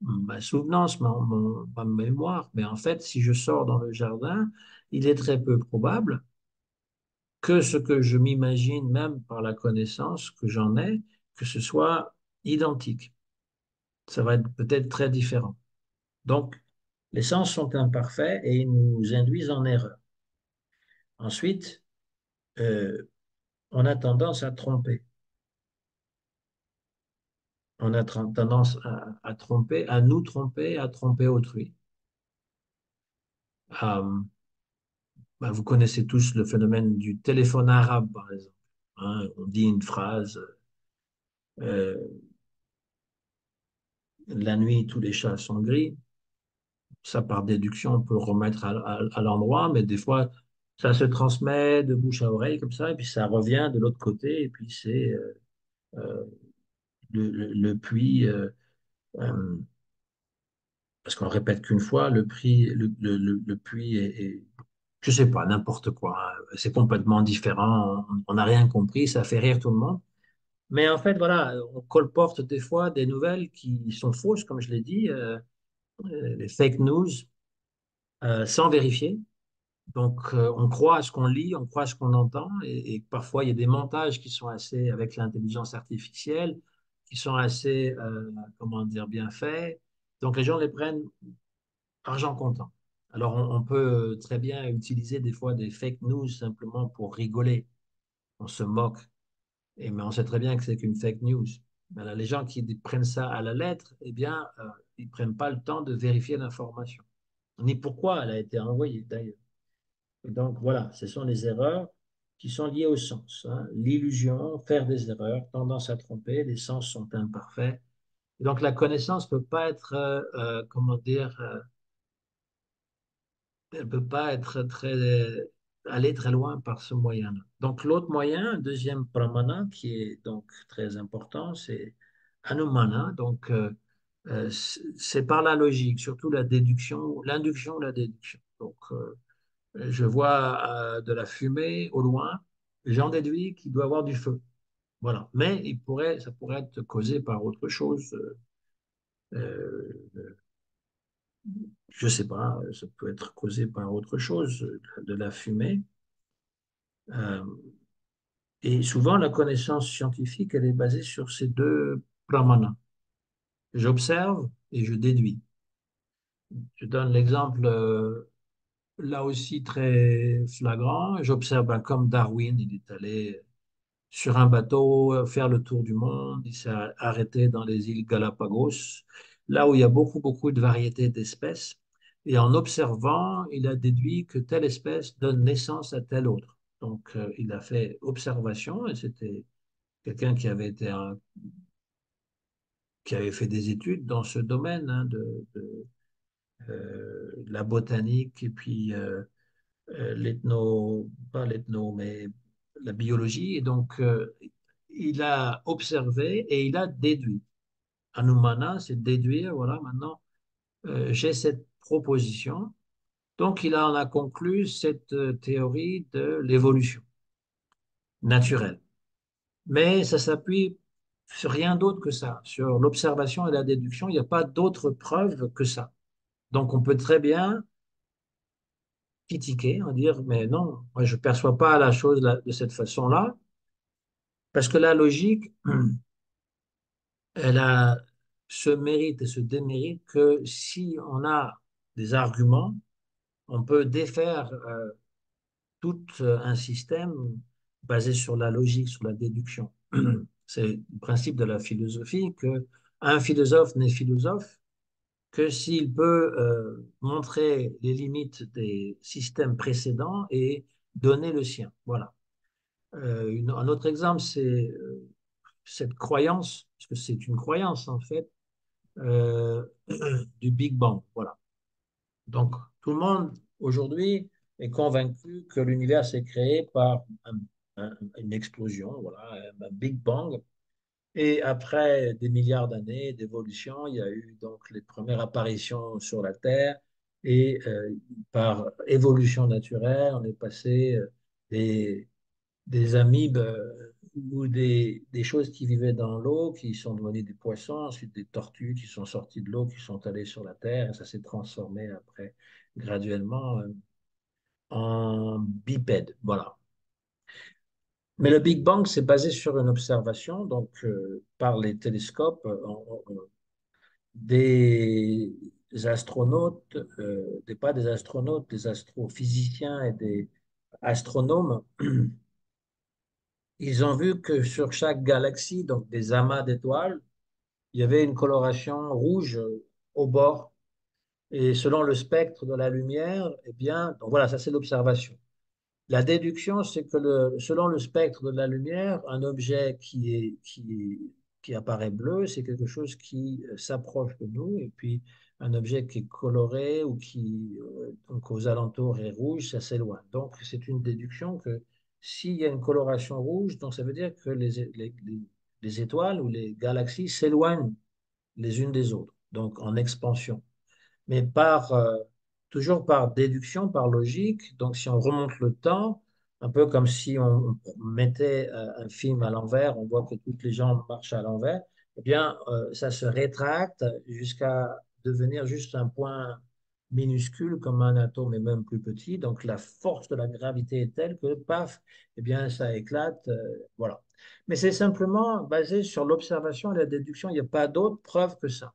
ma souvenance, ma mémoire. Mais en fait, si je sors dans le jardin, il est très peu probable que ce que je m'imagine, même par la connaissance que j'en ai, que ce soit identique. Ça va être peut-être très différent. Donc, les sens sont imparfaits et ils nous induisent en erreur. Ensuite, euh, on a tendance à tromper. On a tendance à tromper, à nous tromper, à tromper autrui. Euh, Ben, vous connaissez tous le phénomène du téléphone arabe, par exemple. Hein, on dit une phrase, euh, la nuit, tous les chats sont gris. Ça, par déduction, on peut remettre à l'endroit, mais des fois, ça se transmet de bouche à oreille comme ça, et puis ça revient de l'autre côté, et puis c'est euh, le puits, euh, parce qu'on le répète qu'une fois, le puits je sais pas, n'importe quoi, hein. C'est complètement différent, on n'a rien compris, ça fait rire tout le monde. Mais en fait, voilà, on colporte des fois des nouvelles qui sont fausses, comme je l'ai dit, les fake news, sans vérifier. Donc, on croit à ce qu'on lit, on croit à ce qu'on entend, et parfois il y a des montages qui sont assez, avec l'intelligence artificielle, qui sont assez, comment dire, bien faits. Donc les gens les prennent argent comptant. Alors on peut très bien utiliser des fois des fake news simplement pour rigoler. On se moque, mais on sait très bien que c'est qu'une fake news. Alors, les gens qui prennent ça à la lettre, eh bien, ils ne prennent pas le temps de vérifier l'information, ni pourquoi elle a été envoyée d'ailleurs. Et donc voilà, ce sont les erreurs qui sont liées au sens, hein. L'illusion, faire des erreurs, tendance à tromper, les sens sont imparfaits. Et donc la connaissance ne peut pas être, comment dire, elle peut pas être aller très loin par ce moyen-là. Donc l'autre moyen, un deuxième pramana, qui est donc très important, c'est anumana. Donc c'est par la logique, surtout la déduction, l'induction, la déduction. Donc je vois de la fumée au loin, j'en déduis qu'il doit y avoir du feu. Voilà. Mais ça pourrait être causé par autre chose. Euh, je sais pas, ça peut être causé par autre chose, de la fumée. Euh, et souvent, la connaissance scientifique, elle est basée sur ces deux pramana. J'observe et je déduis. Je donne l'exemple là aussi très flagrant. J'observe ben, comme Darwin, il est allé sur un bateau faire le tour du monde. Il s'est arrêté dans les îles Galapagos, là où il y a beaucoup, beaucoup de variétés d'espèces. Et en observant, il a déduit que telle espèce donne naissance à telle autre. Donc, il a fait observation et c'était quelqu'un qui avait fait des études dans ce domaine hein, de la botanique et puis pas l'ethno, mais la biologie. Et donc, il a observé et il a déduit. Anumana, c'est déduire, voilà, maintenant, j'ai cette proposition. Donc, il en a conclu cette théorie de l'évolution naturelle. Mais ça s'appuie sur rien d'autre que ça, sur l'observation et la déduction. Il n'y a pas d'autre preuve que ça. Donc, on peut très bien critiquer, en dire, mais non, moi, je ne perçois pas la chose de cette façon-là, parce que la logique, elle a ce mérite et ce démérite que si on a des arguments, on peut défaire tout un système basé sur la logique, sur la déduction. C'est le principe de la philosophie que un philosophe n'est philosophe que s'il peut montrer les limites des systèmes précédents et donner le sien. Voilà. Un autre exemple, c'est cette croyance, parce que c'est une croyance en fait, euh, du Big Bang. Voilà. Donc, tout le monde aujourd'hui est convaincu que l'univers s'est créé par une explosion, voilà, un Big Bang. Et après des milliards d'années d'évolution, il y a eu donc les premières apparitions sur la Terre. Et par évolution naturelle, on est passé des, des amibes ou des choses qui vivaient dans l'eau, qui sont devenues des poissons, ensuite des tortues qui sont sorties de l'eau, qui sont allées sur la Terre, et ça s'est transformé après graduellement en bipède. Voilà. Mais le Big Bang, c'est basé sur une observation, donc par les télescopes, des astronautes, pas des astronautes, des astrophysiciens et des astronomes. Ils ont vu que sur chaque galaxie, donc des amas d'étoiles, il y avait une coloration rouge au bord. Et selon le spectre de la lumière, eh bien, donc voilà, ça c'est l'observation. La déduction, c'est que selon le spectre de la lumière, un objet qui apparaît bleu, c'est quelque chose qui s'approche de nous, et puis un objet qui est coloré ou qui, donc aux alentours, est rouge, ça s'éloigne. Donc c'est une déduction que s'il y a une coloration rouge, donc ça veut dire que les étoiles ou les galaxies s'éloignent les unes des autres, donc en expansion mais toujours par déduction, par logique. Donc, si on remonte le temps, un peu comme si on mettait un film à l'envers, on voit que toutes les jambes marchent à l'envers, eh bien, ça se rétracte jusqu'à devenir juste un point minuscule comme un atome et même plus petit. Donc la force de la gravité est telle que, paf, eh bien, ça éclate. Voilà. Mais c'est simplement basé sur l'observation et la déduction. Il n'y a pas d'autre preuve que ça.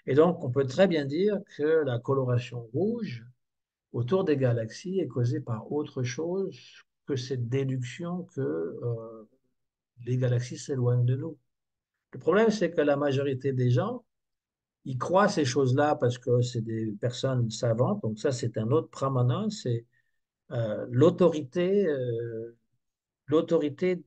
Et donc, on peut très bien dire que la coloration rouge autour des galaxies est causée par autre chose que cette déduction que les galaxies s'éloignent de nous. Le problème, c'est que la majorité des gens, ils croient ces choses-là parce que c'est des personnes savantes. Donc ça, c'est un autre pramana, c'est l'autorité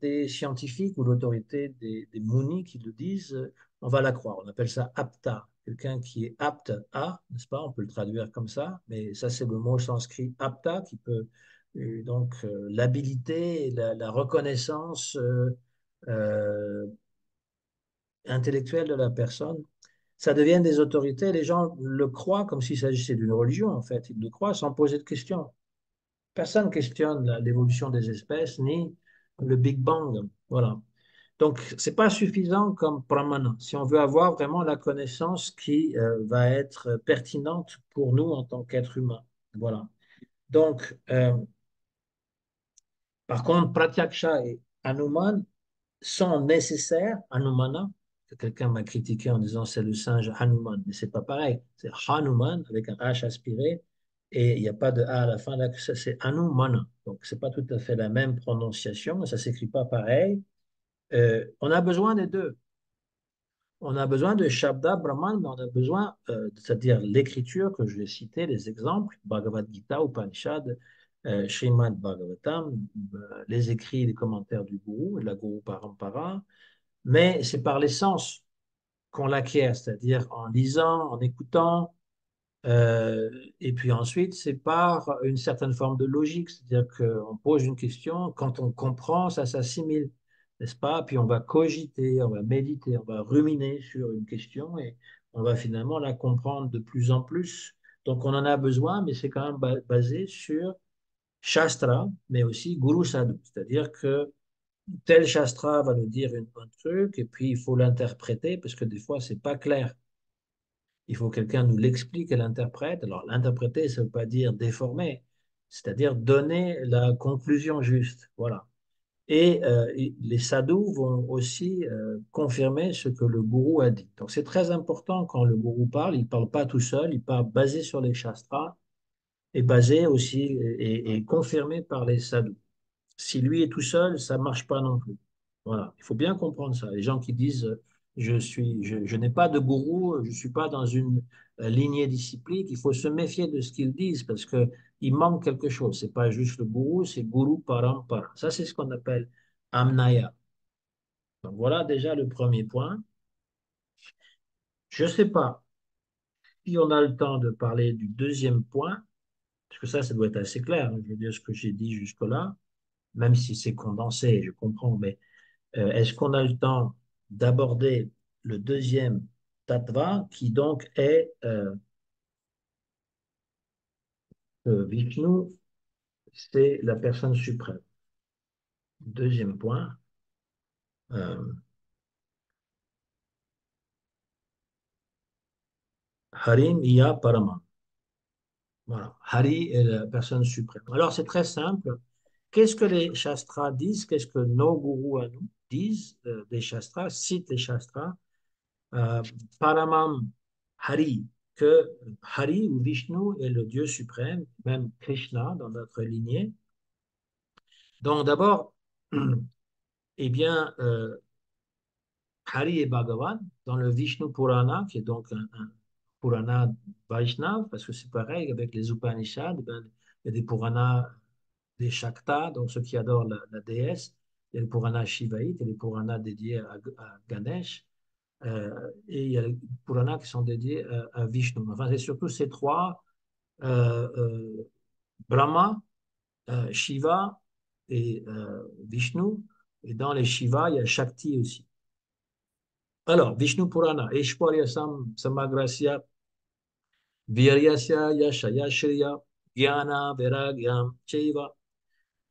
des scientifiques ou l'autorité des munis qui le disent, on va la croire. On appelle ça apta, quelqu'un qui est apte à, n'est-ce pas? On peut le traduire comme ça, mais ça, c'est le mot sanskrit apta qui peut, l'habilité, la reconnaissance euh, intellectuelle de la personne. Ça devient des autorités. Les gens le croient comme s'il s'agissait d'une religion, en fait. Ils le croient sans poser de questions. Personne ne questionne l'évolution des espèces ni le Big Bang. Voilà. Donc, ce n'est pas suffisant comme pramana. Si on veut avoir vraiment la connaissance qui va être pertinente pour nous en tant qu'êtres humains. Voilà. Donc, par contre, Pratyaksha et Hanuman sont nécessaires, Hanumana, que quelqu'un m'a critiqué en disant c'est le singe Hanuman, mais c'est pas pareil, c'est Hanuman avec un H aspiré et il n'y a pas de A à la fin, là, c'est Hanumana. Donc c'est pas tout à fait la même prononciation, ça s'écrit pas pareil. On a besoin des deux. On a besoin de Shabda Brahman, mais on a besoin, c'est-à-dire l'écriture que je vais citer, les exemples, Bhagavad Gita, Upanishad, Srimad Bhagavatam, les écrits, les commentaires du gourou, de la Guru Parampara, mais c'est par les sens qu'on l'acquiert, c'est-à-dire en lisant, en écoutant, euh, et puis ensuite c'est par une certaine forme de logique, c'est-à-dire qu'on pose une question, quand on comprend, ça s'assimile, n'est-ce pas? Puis on va cogiter, on va méditer, on va ruminer sur une question et on va finalement la comprendre de plus en plus. Donc on en a besoin, mais c'est quand même basé sur Shastra, mais aussi Guru Sadhu, c'est-à-dire que tel Shastra va nous dire un truc et puis il faut l'interpréter parce que des fois, c'est pas clair. Il faut que quelqu'un nous l'explique et l'interprète. Alors, l'interpréter, ça ne veut pas dire déformer, c'est-à-dire donner la conclusion juste. Voilà. Et les sadhus vont aussi confirmer ce que le gourou a dit. Donc, c'est très important quand le gourou parle, il ne parle pas tout seul, il parle basé sur les shastras et basé aussi et confirmé par les sadhus. Si lui est tout seul, ça ne marche pas non plus. Voilà, il faut bien comprendre ça. Les gens qui disent je n'ai pas de gourou, je ne suis pas dans une lignée disciplique, il faut se méfier de ce qu'ils disent parce qu'il manque quelque chose. C'est pas juste le gourou, c'est guru parampara. Ça, c'est ce qu'on appelle amnaya. Donc voilà déjà le premier point. Je ne sais pas si on a le temps de parler du deuxième point, parce que ça doit être assez clair, hein. Je veux dire ce que j'ai dit jusque-là, même si c'est condensé, je comprends, mais est-ce qu'on a le temps d'aborder le deuxième tattva qui donc est Vishnu, c'est la personne suprême. Deuxième point, euh, Harim Iya Paraman. Voilà, Hari est la personne suprême. Alors c'est très simple. Qu'est-ce que les Shastras disent? Qu'est-ce que nos gourous à nous disent des Shastras, citent les Shastras? Euh, Paramam Hari, que Hari ou Vishnu est le Dieu suprême, même Krishna dans notre lignée. Donc d'abord, eh bien, Hari et Bhagavan, dans le Vishnu Purana, qui est donc un Purana Vaishnav, parce que c'est pareil avec les Upanishads, eh ben, il y a des Puranas des Shaktas, donc ceux qui adorent la déesse, il y a le Purana Shivaïte, il y a les Puranas dédiés à Ganesh, et il y a les Puranas qui sont dédiés à Vishnu. Enfin, c'est surtout ces trois, euh, euh, Brahma, Shiva et Vishnu. Et dans les Shiva, il y a Shakti aussi. Alors, Vishnu Purana, Ishwarya Samagrasya, Viryasya Yashaya Shriya, Jnana Vairagyam Chaiva,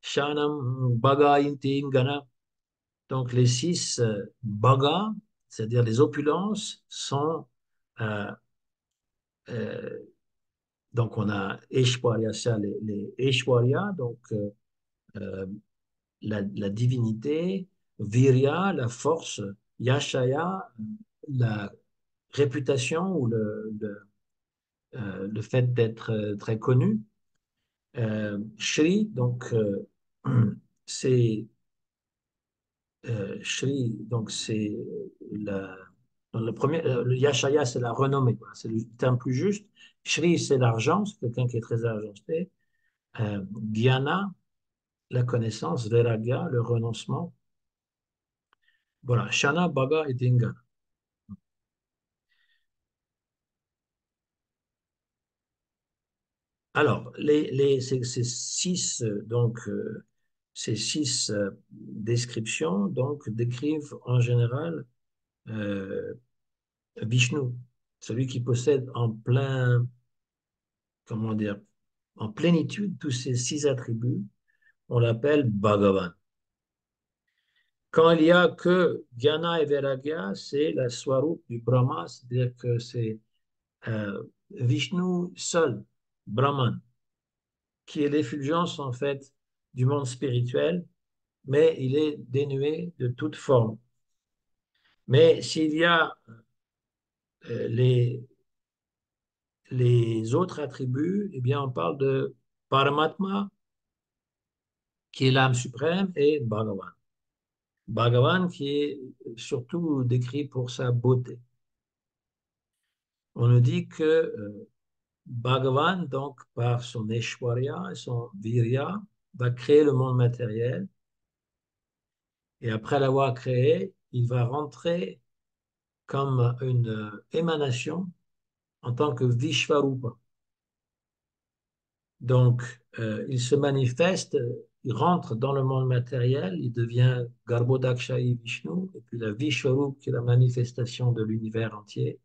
Shanam Bhagayinti Gana. Donc, les six bhagas, c'est-à-dire les opulences, sont euh, euh, Donc, on a Eshwarya, ça, les Eshwarya, donc euh, la divinité, Virya, la force, Yashaya, la réputation ou le fait d'être très connu. Shri, donc c'est Shri, donc c'est la, dans le premier, le Yashaya, c'est la renommée, quoi. C'est le terme plus juste. Shri, c'est l'argent, c'est quelqu'un qui est très argenté. Dhyana, la connaissance. Vairagya, le renoncement. Voilà, Shana, Bhaga et Dingana. Alors, ces six, ces six descriptions donc, décrivent en général euh, Vishnu, celui qui possède en plein, comment dire, en plénitude tous ces six attributs. On l'appelle Bhagavan. Quand il y a que Jnana et Vairagya, c'est la Swarup du Brahma, c'est-à-dire que c'est Vishnu seul, Brahman, qui est l'effulgence en fait du monde spirituel, mais il est dénué de toute forme. Mais s'il y a euh, les, les autres attributs, eh bien, on parle de Paramatma, qui est l'âme suprême, et Bhagavan. Bhagavan qui est surtout décrit pour sa beauté. On nous dit que Bhagavan, donc par son Eshwarya et son Virya, va créer le monde matériel, et après l'avoir créé, il va rentrer comme une émanation en tant que Vishvarupa. Donc, il se manifeste, il rentre dans le monde matériel, il devient Garbhodakshayi Vishnu, et puis la Vishwarup, qui est la manifestation de l'univers entier,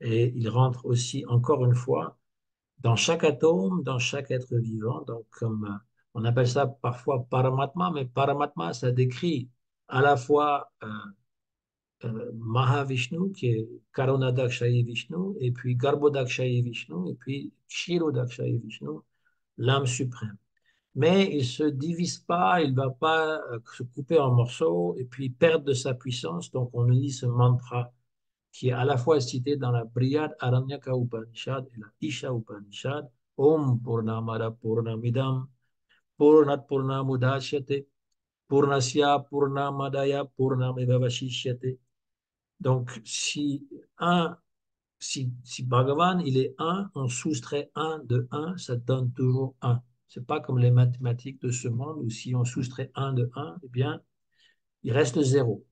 et il rentre aussi, encore une fois, dans chaque atome, dans chaque être vivant. Donc, comme on appelle ça parfois Paramatma, mais Paramatma, ça décrit à la fois Mahavishnu, qui est Karunadakshayi Vishnu, et puis Garbhodakshayi Vishnu, et puis Kshirodakshayi Vishnu, l'âme suprême. Mais il ne se divise pas, il ne va pas se couper en morceaux et puis perdre de sa puissance. Donc on lit ce mantra qui est à la fois cité dans la Brihad Aranyaka Upanishad et la Isha Upanishad. Om Purnamada Purnamidam Purnat Purnamudachyate Purnasya Purnamadaya Purnamevavashishyate. Donc si Bhagavan, il est un, on soustrait un de un, ça donne toujours un. C'est pas comme les mathématiques de ce monde où si on soustrait un de un, eh bien, il reste zéro.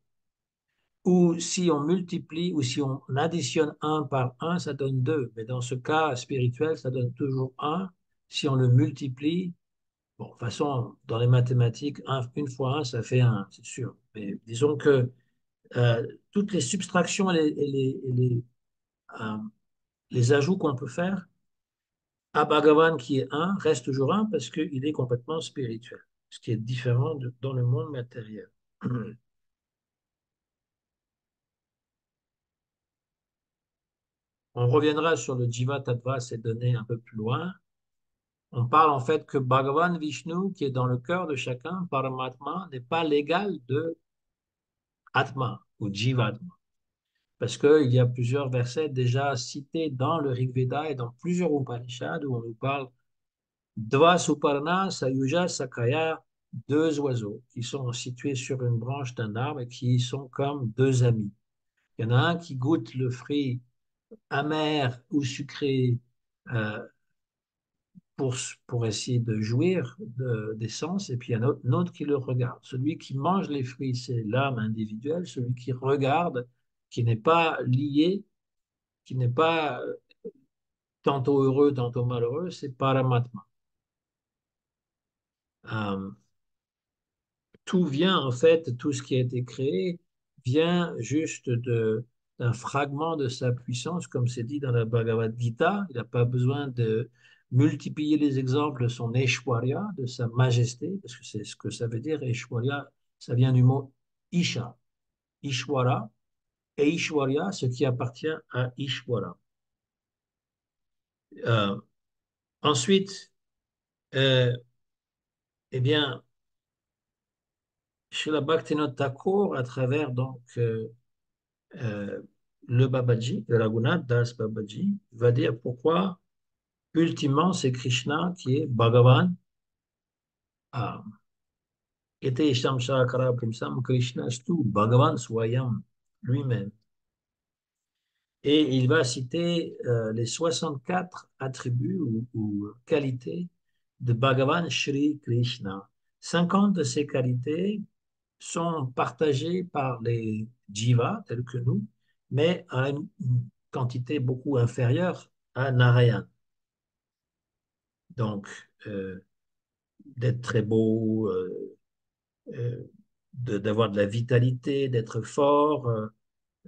Ou si on multiplie ou si on additionne un par un, ça donne deux. Mais dans ce cas spirituel, ça donne toujours un. Si on le multiplie, bon, de toute façon, dans les mathématiques, une fois un, ça fait un, c'est sûr. Mais disons que toutes les subtractions euh, les ajouts qu'on peut faire, à Bhagavan qui est un reste toujours un parce qu'il est complètement spirituel, ce qui est différent dans le monde matériel. On reviendra sur le Jiva Tattva, ces données un peu plus loin. On parle en fait que Bhagavan Vishnu, qui est dans le cœur de chacun, Paramatma, n'est pas l'égal de Atma ou Jivatma. Parce qu'il y a plusieurs versets déjà cités dans le Rig Veda et dans plusieurs Upanishads où on nous parle Dva Suparna, Sayuja, Sakaya, deux oiseaux qui sont situés sur une branche d'un arbre et qui sont comme deux amis. Il y en a un qui goûte le fruit amer ou sucré euh, pour, pour essayer de jouir des sens, et puis il y en a un autre qui le regarde. Celui qui mange les fruits, c'est l'âme individuelle, celui qui regarde, qui n'est pas lié, qui n'est pas tantôt heureux, tantôt malheureux, c'est Paramatma. Euh, tout vient, en fait, tout ce qui a été créé vient juste d'un fragment de sa puissance, comme c'est dit dans la Bhagavad Gita. Il n'a pas besoin de multiplier les exemples de son Aishwarya, de sa majesté, parce que c'est ce que ça veut dire, Aishwarya, ça vient du mot Isha, Ishwara, et Ishwarya, ce qui appartient à Ishwara. Euh, Ensuite, euh, eh bien, chez la Bhaktivinoda Thakur, à travers donc euh, le Babaji, le Raghunath Das Babaji, va dire pourquoi, ultimement, c'est Krishna qui est Bhagavan. Ah, Ete Isham Shakara Pumsam Krishna Stu, Bhagavan Swayam lui-même. Et il va citer les 64 attributs ou qualités de Bhagavan Shri Krishna. 50 de ces qualités sont partagées par les jivas, tels que nous, mais à une quantité beaucoup inférieure à Narayan. Donc, d'être très beau, euh, d'avoir de la vitalité, d'être fort,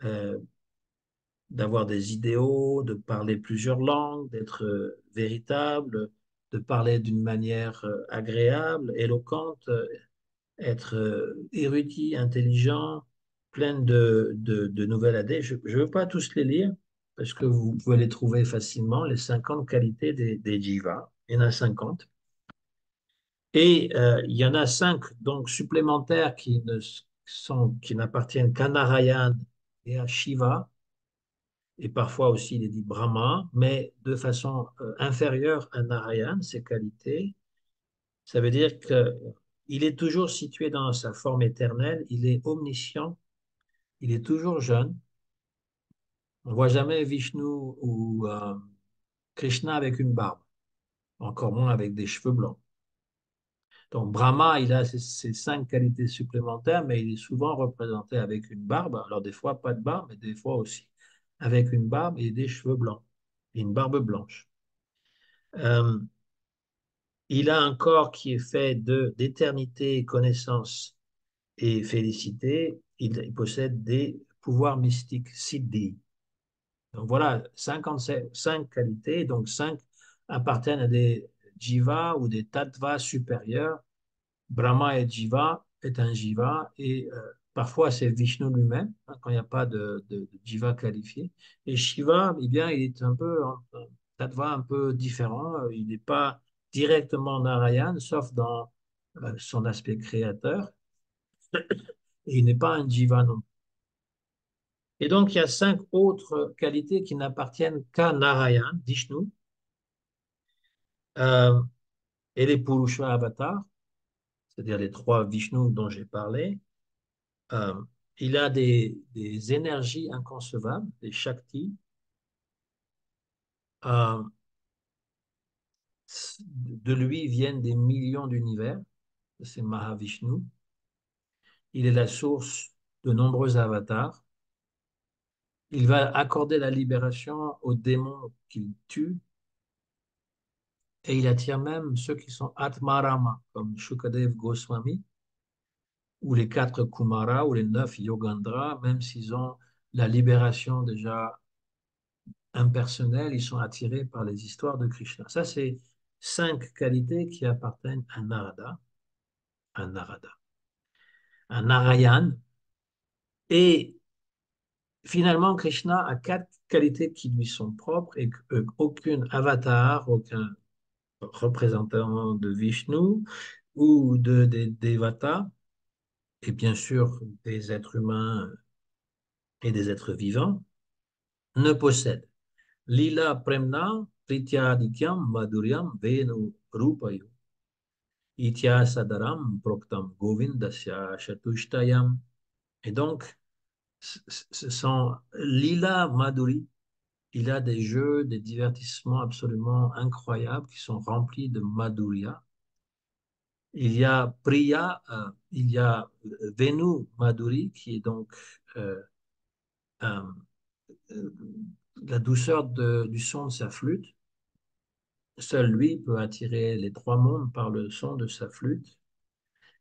euh, d'avoir des idéaux, de parler plusieurs langues, d'être véritable, de parler d'une manière agréable, éloquente, être érudit, intelligent, plein de nouvelles idées. Je ne veux pas tous les lire parce que vous pouvez les trouver facilement, les 50 qualités des jivas. Il y en a 50. Et il y en a 5 donc supplémentaires qui n'appartiennent qu'à Narayan et à Shiva, et parfois aussi il est dit Brahma, mais de façon inférieure à Narayan, ses qualités. Ça veut dire qu'il est toujours situé dans sa forme éternelle, il est omniscient, il est toujours jeune. On ne voit jamais Vishnu ou Krishna avec une barbe, encore moins avec des cheveux blancs. Donc Brahma, il a ces 5 qualités supplémentaires, mais il est souvent représenté avec une barbe. Alors des fois pas de barbe, mais des fois aussi avec une barbe et des cheveux blancs et une barbe blanche. Euh, il a un corps qui est fait d'éternité, connaissance et félicité. Il possède des pouvoirs mystiques, siddhi. Donc voilà, 55 qualités, donc 5 appartiennent à des jivas ou des tattvas supérieurs. Brahma est jiva, est un jiva, et parfois c'est Vishnu lui-même, hein, quand il n'y a pas de jiva qualifié. Et Shiva, eh bien, il est un peu un tattva un peu différent. Il n'est pas directement Narayan, sauf dans son aspect créateur, et il n'est pas un jiva non plus. Et donc, il y a 5 autres qualités qui n'appartiennent qu'à Narayan, Vishnu, euh, et les Purusha avatars, c'est-à-dire les 3 Vishnu dont j'ai parlé. Euh, il a des énergies inconcevables, des Shaktis. Euh, de lui viennent des millions d'univers, c'est Mahavishnu. Il est la source de nombreux avatars. Il va accorder la libération aux démons qu'il tue et il attire même ceux qui sont Atmarama, comme Shukadev Goswami, ou les 4 Kumara, ou les 9 Yogandhra, même s'ils ont la libération déjà impersonnels, ils sont attirés par les histoires de Krishna. Ça, c'est 5 qualités qui appartiennent à Narada, à Narada, à Narayan. Et finalement, Krishna a 4 qualités qui lui sont propres et qu'aucun avatar, aucun représentant de Vishnu ou des Devatas, et bien sûr des êtres humains et des êtres vivants, ne possède. Lila Premna Prityadikyam Madhuryam Venu Rupayo. Itya Sadaram Proktam Govindasya Chatushtayam. Et donc, ce sont Lila Madhuri. Il a des jeux, des divertissements absolument incroyables qui sont remplis de Madhurya. Il y a Priya, il y a Venu Madhuri, qui est donc euh, un- euh, la douceur du son de sa flûte. Seul lui peut attirer les 3 mondes par le son de sa flûte.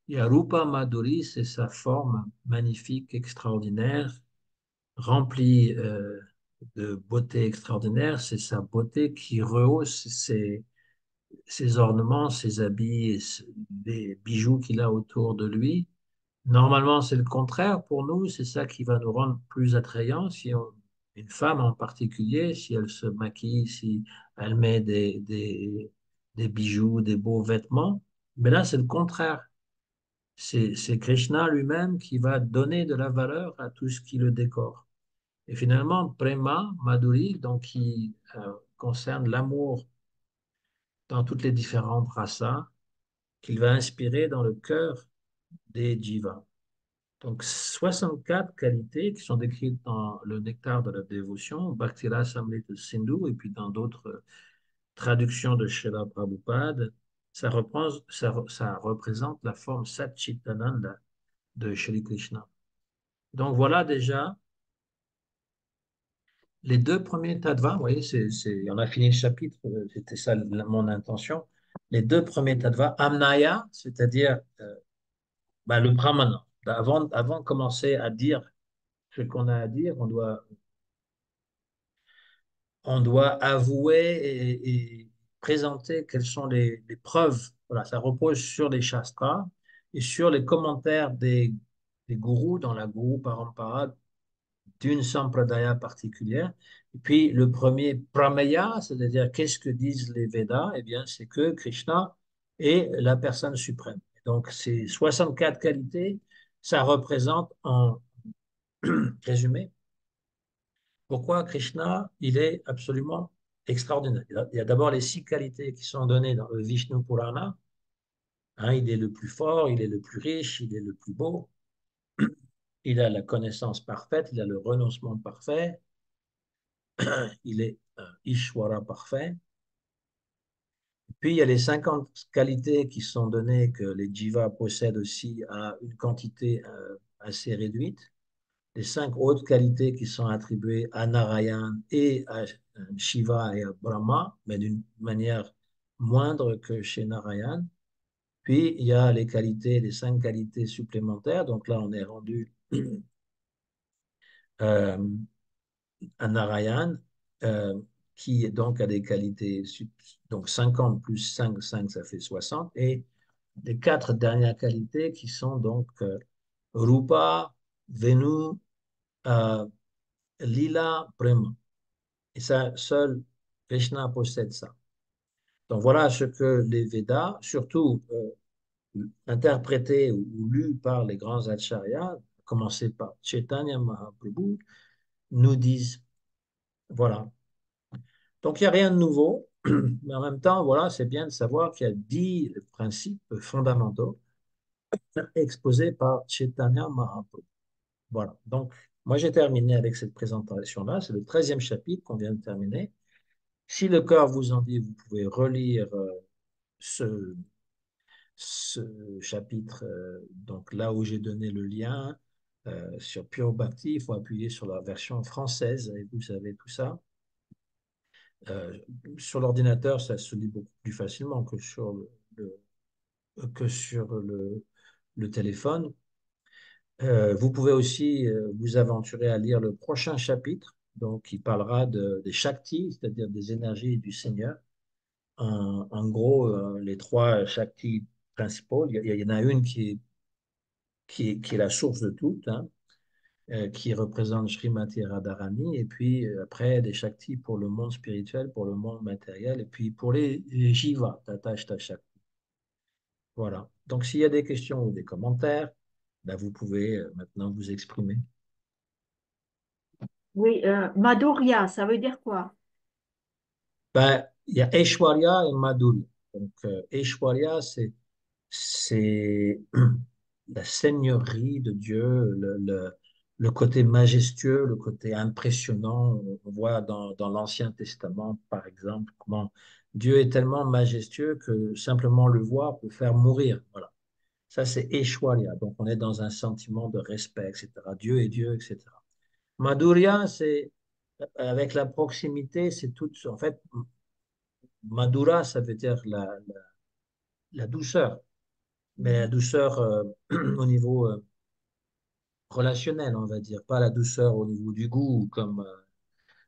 Il y a Rupa Madhuri, c'est sa forme magnifique, extraordinaire, remplie de beauté extraordinaire. C'est sa beauté qui rehausse ses ornements, ses habits, et les bijoux qu'il a autour de lui. Normalement, c'est le contraire pour nous. C'est ça qui va nous rendre plus attrayants. Une femme en particulier, si elle se maquille, si elle met des bijoux, des beaux vêtements. Mais là, c'est le contraire. C'est Krishna lui-même qui va donner de la valeur à tout ce qui le décore. Et finalement, Prema, Madhuri, donc qui concerne l'amour dans toutes les différentes rasas, qu'il va inspirer dans le cœur des jivas. Donc 64 qualités qui sont décrites dans le Nectar de la dévotion, Bhakti Rasamrita Sindhu, et puis dans d'autres traductions de Srila Prabhupada, ça représente la forme Satchitananda de Shri Krishna. Donc voilà déjà les deux premiers tattvas, vous voyez, on a fini le chapitre, c'était ça mon intention. Les deux premiers tattvas, Amnaya, c'est-à-dire bah, le brahmana. Avant de commencer à dire ce qu'on a à dire, on doit avouer et présenter quelles sont les preuves. Voilà, ça repose sur les shastras et sur les commentaires des gourous dans la Guru Parampara d'une sampradaya particulière. Et puis le premier prameya, c'est-à-dire qu'est-ce que disent les Védas? Eh bien, c'est que Krishna est la personne suprême. Donc, ces 64 qualités, ça représente en résumé pourquoi Krishna, il est absolument extraordinaire. Il y a d'abord les 6 qualités qui sont données dans le Vishnu Purana. Hein, il est le plus fort, il est le plus riche, il est le plus beau, il a la connaissance parfaite, il a le renoncement parfait, il est Ishwara parfait. Puis il y a les 50 qualités qui sont données que les jivas possèdent aussi à une quantité assez réduite. Les 5 autres qualités qui sont attribuées à Narayan et à Shiva et à Brahma, mais d'une manière moindre que chez Narayan. Puis il y a les 5 qualités supplémentaires. Donc là, on est rendu euh, à Narayan, euh, qui donc a des qualités, donc 50 plus 5, 5, ça fait 60. Et les 4 dernières qualités qui sont donc Rupa, Venu, euh, Lila, Prema. Et ça, seul Krishna possède ça. Donc voilà ce que les Védas, surtout interprétés ou lus par les grands acharyas, à commencer par Chaitanya Mahaprabhu, nous disent. Voilà. Donc il n'y a rien de nouveau, mais en même temps, voilà, c'est bien de savoir qu'il y a 10 principes fondamentaux exposés par Chaitanya Mahaprabhu. Voilà. Donc, moi, j'ai terminé avec cette présentation-là. C'est le 13e chapitre qu'on vient de terminer. Si le cœur vous en dit, vous pouvez relire ce, ce chapitre, donc là où j'ai donné le lien sur Pure Bhakti, il faut appuyer sur la version française et vous savez tout ça. Euh, sur l'ordinateur, ça se lit beaucoup plus facilement que sur le téléphone. Vous pouvez aussi vous aventurer à lire le prochain chapitre, donc qui parlera des Shaktis, c'est-à-dire des énergies du Seigneur. En gros, les 3 Shaktis principaux, il y en a une qui est la source de tout, hein, qui représente Srimati Radharani, et puis après des Shaktis pour le monde spirituel, pour le monde matériel, et puis pour les Jivas, Tata Shakti. Voilà. Donc s'il y a des questions ou des commentaires, ben, vous pouvez maintenant vous exprimer. Oui, Madhurya, ça veut dire quoi? Ben, il y a Aishwarya et Madhurya. Donc Aishwarya, c'est la seigneurie de Dieu, le côté majestueux, le côté impressionnant. On voit dans l'Ancien Testament, par exemple, comment Dieu est tellement majestueux que simplement le voir peut faire mourir. Voilà. Ça, c'est Aishwarya. Donc, on est dans un sentiment de respect, etc. Dieu est Dieu, etc. Madhurya, c'est avec la proximité, c'est tout. En fait, Madhura, ça veut dire la douceur, mais la douceur au niveau relationnel, on va dire, pas la douceur au niveau du goût, comme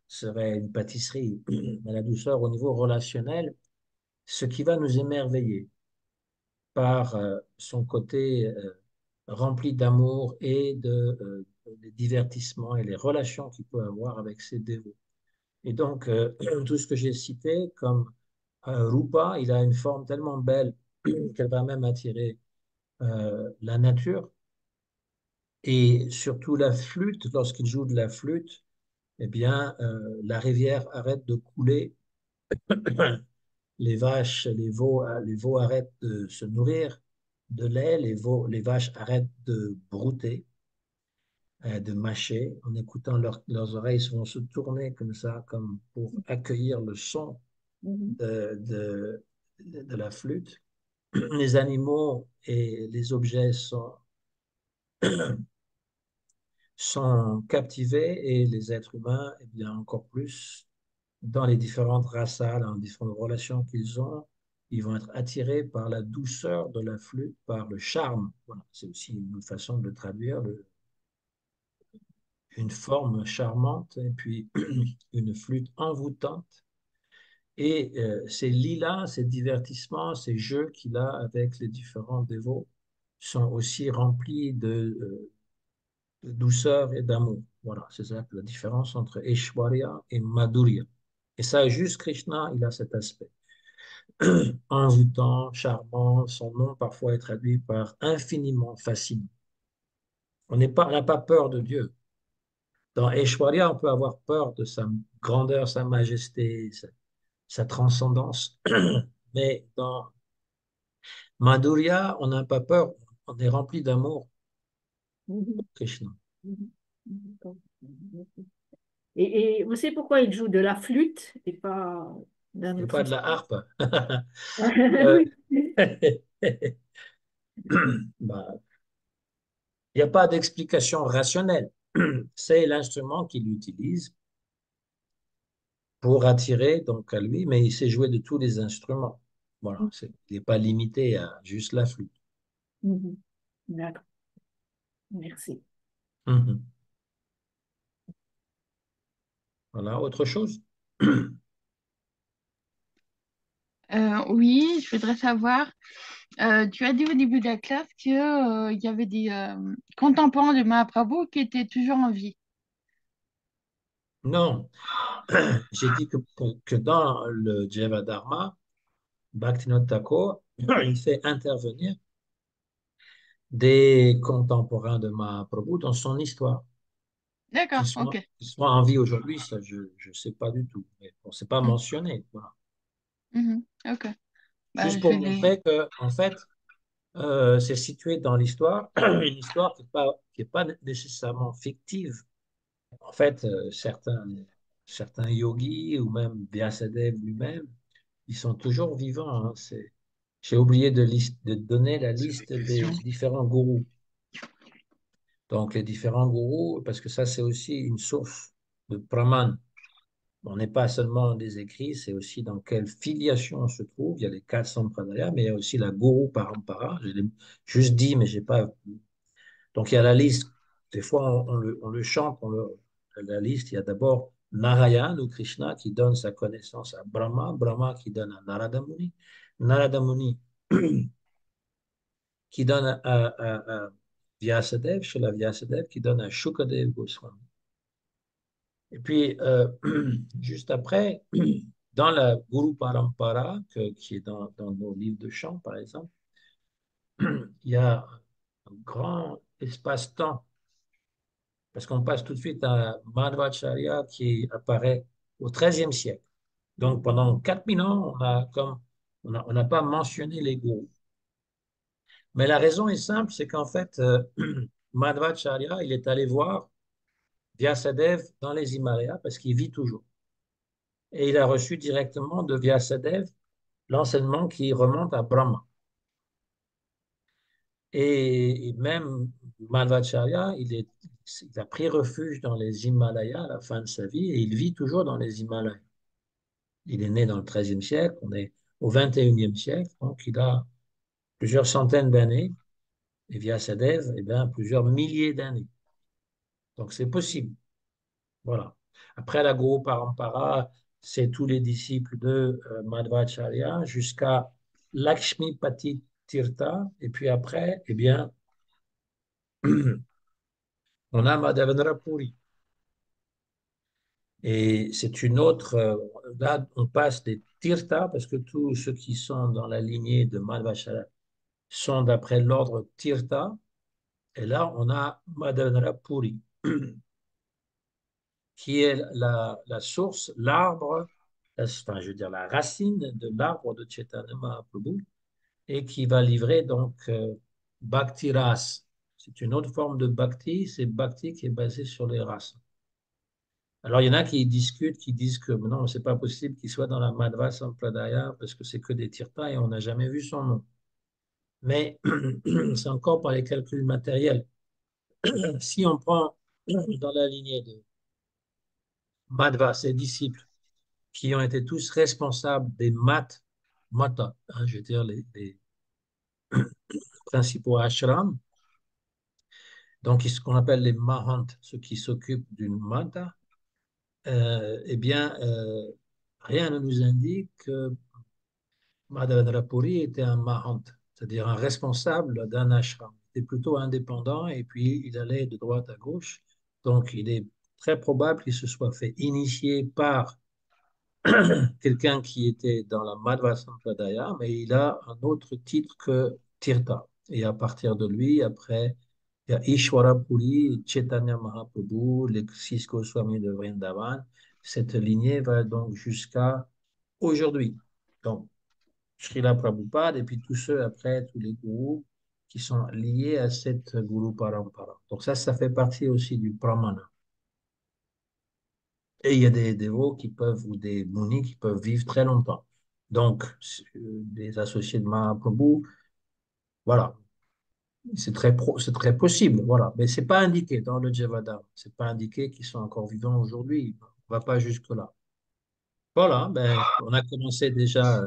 serait une pâtisserie, mais la douceur au niveau relationnel, ce qui va nous émerveiller par son côté rempli d'amour et des divertissements et les relations qu'il peut avoir avec ses dévots. Et donc, tout ce que j'ai cité comme Rupa, il a une forme tellement belle qu'elle va même attirer la nature. Et surtout la flûte, lorsqu'il joue de la flûte, eh bien, la rivière arrête de couler, les vaches, les veaux arrêtent de se nourrir de lait, les vaches arrêtent de brouter, de mâcher. En écoutant leurs oreilles vont se tourner comme ça, comme pour accueillir le son Mhm. de, de, de la flûte. Les animaux et les objets sont captivés et les êtres humains, eh bien, encore plus, dans les différentes raças, dans les différentes relations qu'ils ont, ils vont être attirés par la douceur de la flûte, par le charme. Voilà, c'est aussi une façon de le traduire, une forme charmante et puis une flûte envoûtante. Et ces lilas, ces divertissements, ces jeux qu'il a avec les différents dévots sont aussi remplis de douceur et d'amour. Voilà, c'est ça la différence entre Aishwarya et Madhurya. Et ça, juste Krishna, il a cet aspect. Envoûtant, charmant, son nom parfois est traduit par infiniment fascinant. On n'a pas peur de Dieu. Dans Aishwarya, on peut avoir peur de sa grandeur, sa majesté, sa transcendance. Mais dans Madhurya, on n'a pas peur, on est rempli d'amour Mhm. pour Krishna. Mhm. D'accord. Et vous savez pourquoi il joue de la flûte et pas d'un Et autre pas de la instrument? harpe. Euh, Oui. bah, il n'y a pas d'explication rationnelle. C'est l'instrument qu'il utilise pour attirer donc à lui, mais il sait jouer de tous les instruments. Voilà, il n'est pas limité à juste la flûte. Mhm. D'accord. Merci. Mhm. Voilà, autre chose? Oui, je voudrais savoir, tu as dit au début de la classe que, il y avait des contemporains de Mahaprabhu qui étaient toujours en vie. Non, j'ai dit que dans le Dharma, Bhaktivinoda Thakur, il fait intervenir des contemporains de Mahaprabhu dans son histoire. D'accord, ok. Qu'ils soient en vie aujourd'hui, ça, je ne sais pas du tout. Mais bon, c'est pas Mm, mentionné. Voilà. mhm, ok. Bah, Juste je pour vais les... montrer que, en fait, c'est situé dans l'histoire, une histoire qui est pas nécessairement fictive. En fait, certains yogis ou même Vyasadeva lui-même, ils sont toujours vivants, hein. J'ai oublié de donner la liste des différents gourous. Donc, les différents gourous, parce que ça, c'est aussi une source de praman. On n'est pas seulement des écrits, c'est aussi dans quelle filiation on se trouve. Il y a les quatre sampradayas, mais il y a aussi la Guru Parampara. Je l'ai juste dit, mais j'ai pas. Donc il y a la liste. Des fois, on le chante, la liste. Il y a d'abord Narayana ou Krishna qui donne sa connaissance à Brahma, Brahma qui donne à Narada Muni, Narada Muni qui donne à Vyasadeva, Srila Vyasadeva qui donne à Shukadev Goswami. Et puis, juste après, dans la Guru Parampara, qui est dans nos livres de chant, par exemple, il y a un grand espace-temps, parce qu'on passe tout de suite à Madhvacharya qui apparaît au XIIIe siècle. Donc, pendant 4000 ans, on n'a pas mentionné les gourous. Mais la raison est simple, c'est qu'en fait, Madhvacharya, il est allé voir Vyasadeva dans les Himalayas parce qu'il vit toujours. Et il a reçu directement de Vyasadeva l'enseignement qui remonte à Brahma. Et même Madhvacharya, il a pris refuge dans les Himalayas à la fin de sa vie et il vit toujours dans les Himalayas. Il est né dans le XIIIe siècle, on est au XXIe siècle, donc il a plusieurs centaines d'années, et Vyasadeva, eh bien, plusieurs milliers d'années. Donc c'est possible. Voilà. Après la Guru Parampara, c'est tous les disciples de Madhvacharya jusqu'à Lakshmipati Tirtha. Et puis après, eh bien, on a Madhavendra Puri. Et c'est une autre. Là, on passe des Tirtha, parce que tous ceux qui sont dans la lignée de Madhvacharya sont d'après l'ordre Tirtha. Et là, on a Madhavendra Puri, qui est la source, l'arbre, enfin, je veux dire la racine de l'arbre de Chaitanya Mahaprabhu, et qui va livrer donc Bhakti Ras. C'est une autre forme de Bhakti, c'est Bhakti qui est basé sur les races. Alors, il y en a qui discutent, qui disent que non, c'est pas possible qu'il soit dans la Madhva Sampradaya parce que c'est que des tirtas et on n'a jamais vu son nom. Mais c'est encore par les calculs matériels. Si on prend dans la lignée de Madhva, ses disciples, qui ont été tous responsables des mata, hein, je veux dire les principaux ashrams, donc ce qu'on appelle les mahant, ceux qui s'occupent d'une mata, eh bien, rien ne nous indique que Madhavendra Puri était un mahant, c'est-à-dire un responsable d'un ashram. Il était plutôt indépendant et puis il allait de droite à gauche. Donc, il est très probable qu'il se soit fait initier par quelqu'un qui était dans la Madhva Sampradaya, mais il a un autre titre que Tirtha. Et à partir de lui, après, il y a Ishwara Puri, Chaitanya Mahaprabhu, les six Goswamis de Vrindavan. Cette lignée va donc jusqu'à aujourd'hui. Donc, Srila Prabhupada et puis tous ceux après, tous les gourous qui sont liés à cette Guru Parampara. Donc ça fait partie aussi du Pramana. Et il y a des dévots qui peuvent, ou des munis qui peuvent vivre très longtemps. Donc, des associés de Mahaprabhu, voilà, c'est très possible, voilà. Mais c'est pas indiqué dans le Jevada. C'est pas indiqué qu'ils sont encore vivants aujourd'hui. On va pas jusque-là. Voilà, ben, on a commencé déjà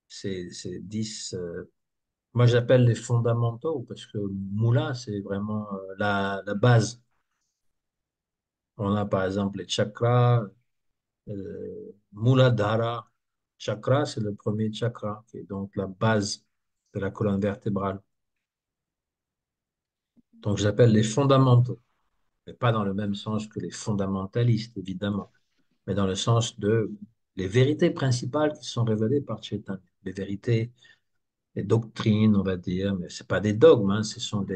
ces 10. Moi, j'appelle les fondamentaux parce que Moula, c'est vraiment la base. On a par exemple les chakras, Muladhara. Chakra, c'est le premier chakra, qui est donc la base de la colonne vertébrale. Donc, j'appelle les fondamentaux, mais pas dans le même sens que les fondamentalistes, évidemment, mais dans le sens de les vérités principales qui sont révélées par Chaitanya. Les vérités, les doctrines, on va dire, mais ce pas des dogmes, hein, ce sont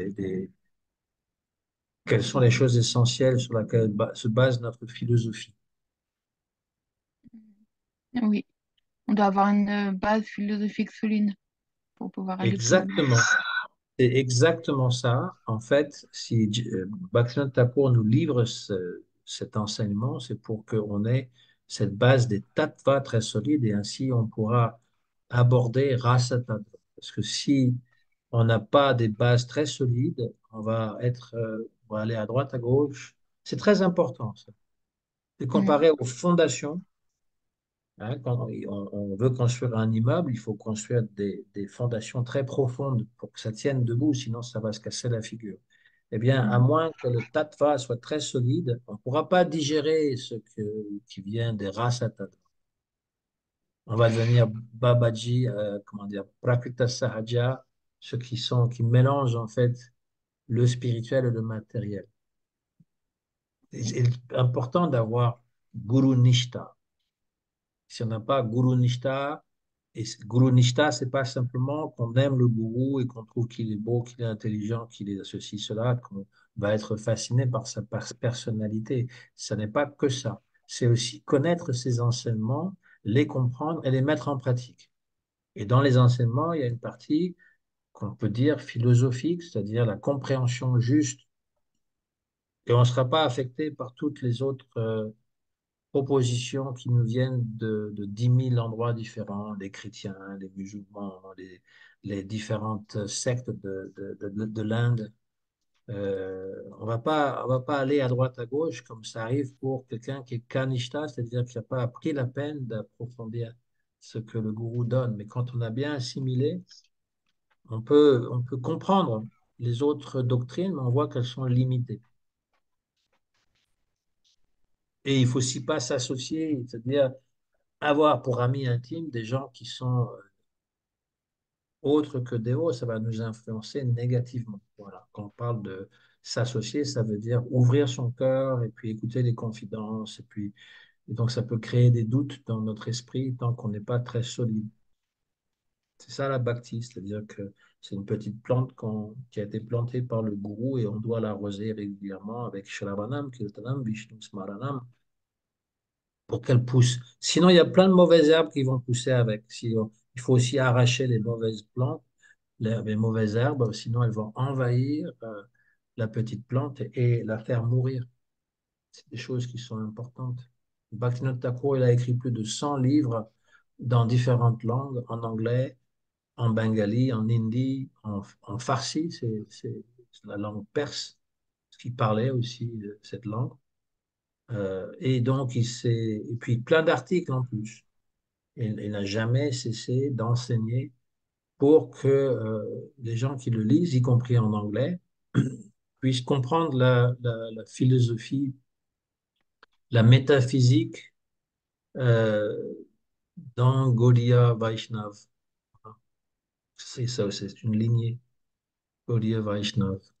quelles sont les choses essentielles sur lesquelles se base notre philosophie. Oui, on doit avoir une base philosophique solide pour pouvoir aller plus loin. Exactement. C'est exactement ça. En fait, si Bhaktivinoda Thakur nous livre cet enseignement, c'est pour qu'on ait cette base des tattvas très solide et ainsi on pourra aborder rasa tattva. Parce que si on n'a pas des bases très solides, on va aller à droite, à gauche. C'est très important, ça. C'est Mhm. comparé aux fondations. Hein, quand on veut construire un immeuble, il faut construire des fondations très profondes pour que ça tienne debout, sinon ça va se casser la figure. Eh bien, à Mhm. moins que le tattva soit très solide, on ne pourra pas digérer qui vient des races à tattva. On va devenir Babaji, comment dire, Prakrita Sahaja, ceux qui mélangent en fait le spirituel et le matériel. C'est important d'avoir Guru Nishta. Si on n'a pas Guru Nishta, et Guru Nishta, c'est pas simplement qu'on aime le gourou et qu'on trouve qu'il est beau, qu'il est intelligent, qu'il est ceci, cela, qu'on va être fasciné par sa personnalité. Ce n'est pas que ça. C'est aussi connaître ses enseignements, les comprendre et les mettre en pratique. Et dans les enseignements, il y a une partie qu'on peut dire philosophique, c'est-à-dire la compréhension juste. Et on ne sera pas affecté par toutes les autres propositions qui nous viennent de 10 000 endroits différents, les chrétiens, les musulmans, les différentes sectes de l'Inde. On va pas aller à droite, à gauche, comme ça arrive pour quelqu'un qui est kanishta, c'est-à-dire qui n'a pas pris la peine d'approfondir ce que le gourou donne. Mais quand on a bien assimilé, on peut comprendre les autres doctrines, mais on voit qu'elles sont limitées. Et il faut aussi pas s'associer, c'est-à-dire avoir pour amis intimes des gens qui sont autre que déo, ça va nous influencer négativement. Voilà. Quand on parle de s'associer, ça veut dire ouvrir son cœur et puis écouter les confidences. Et donc, ça peut créer des doutes dans notre esprit tant qu'on n'est pas très solide. C'est ça la bhakti, c'est-à-dire que c'est une petite plante qui a été plantée par le gourou et on doit l'arroser régulièrement avec Shravanam, Kirtanam, Vishnu Smaranam pour qu'elle pousse. Sinon, il y a plein de mauvaises herbes qui vont pousser avec. Il faut aussi arracher les mauvaises plantes, les mauvaises herbes, sinon elles vont envahir la petite plante et la faire mourir. C'est des choses qui sont importantes. Bhaktivinoda Thakur, il a écrit plus de 100 livres dans différentes langues, en anglais, en bengali, en hindi, en farsi, c'est la langue perse, qui parlait aussi cette langue. Et donc, et puis plein d'articles en plus. Il n'a jamais cessé d'enseigner pour que les gens qui le lisent, y compris en anglais, puissent comprendre la philosophie, la métaphysique euh, dans Gaudiya Vaishnav. C'est ça, c'est une lignée Gaudiya Vaishnav.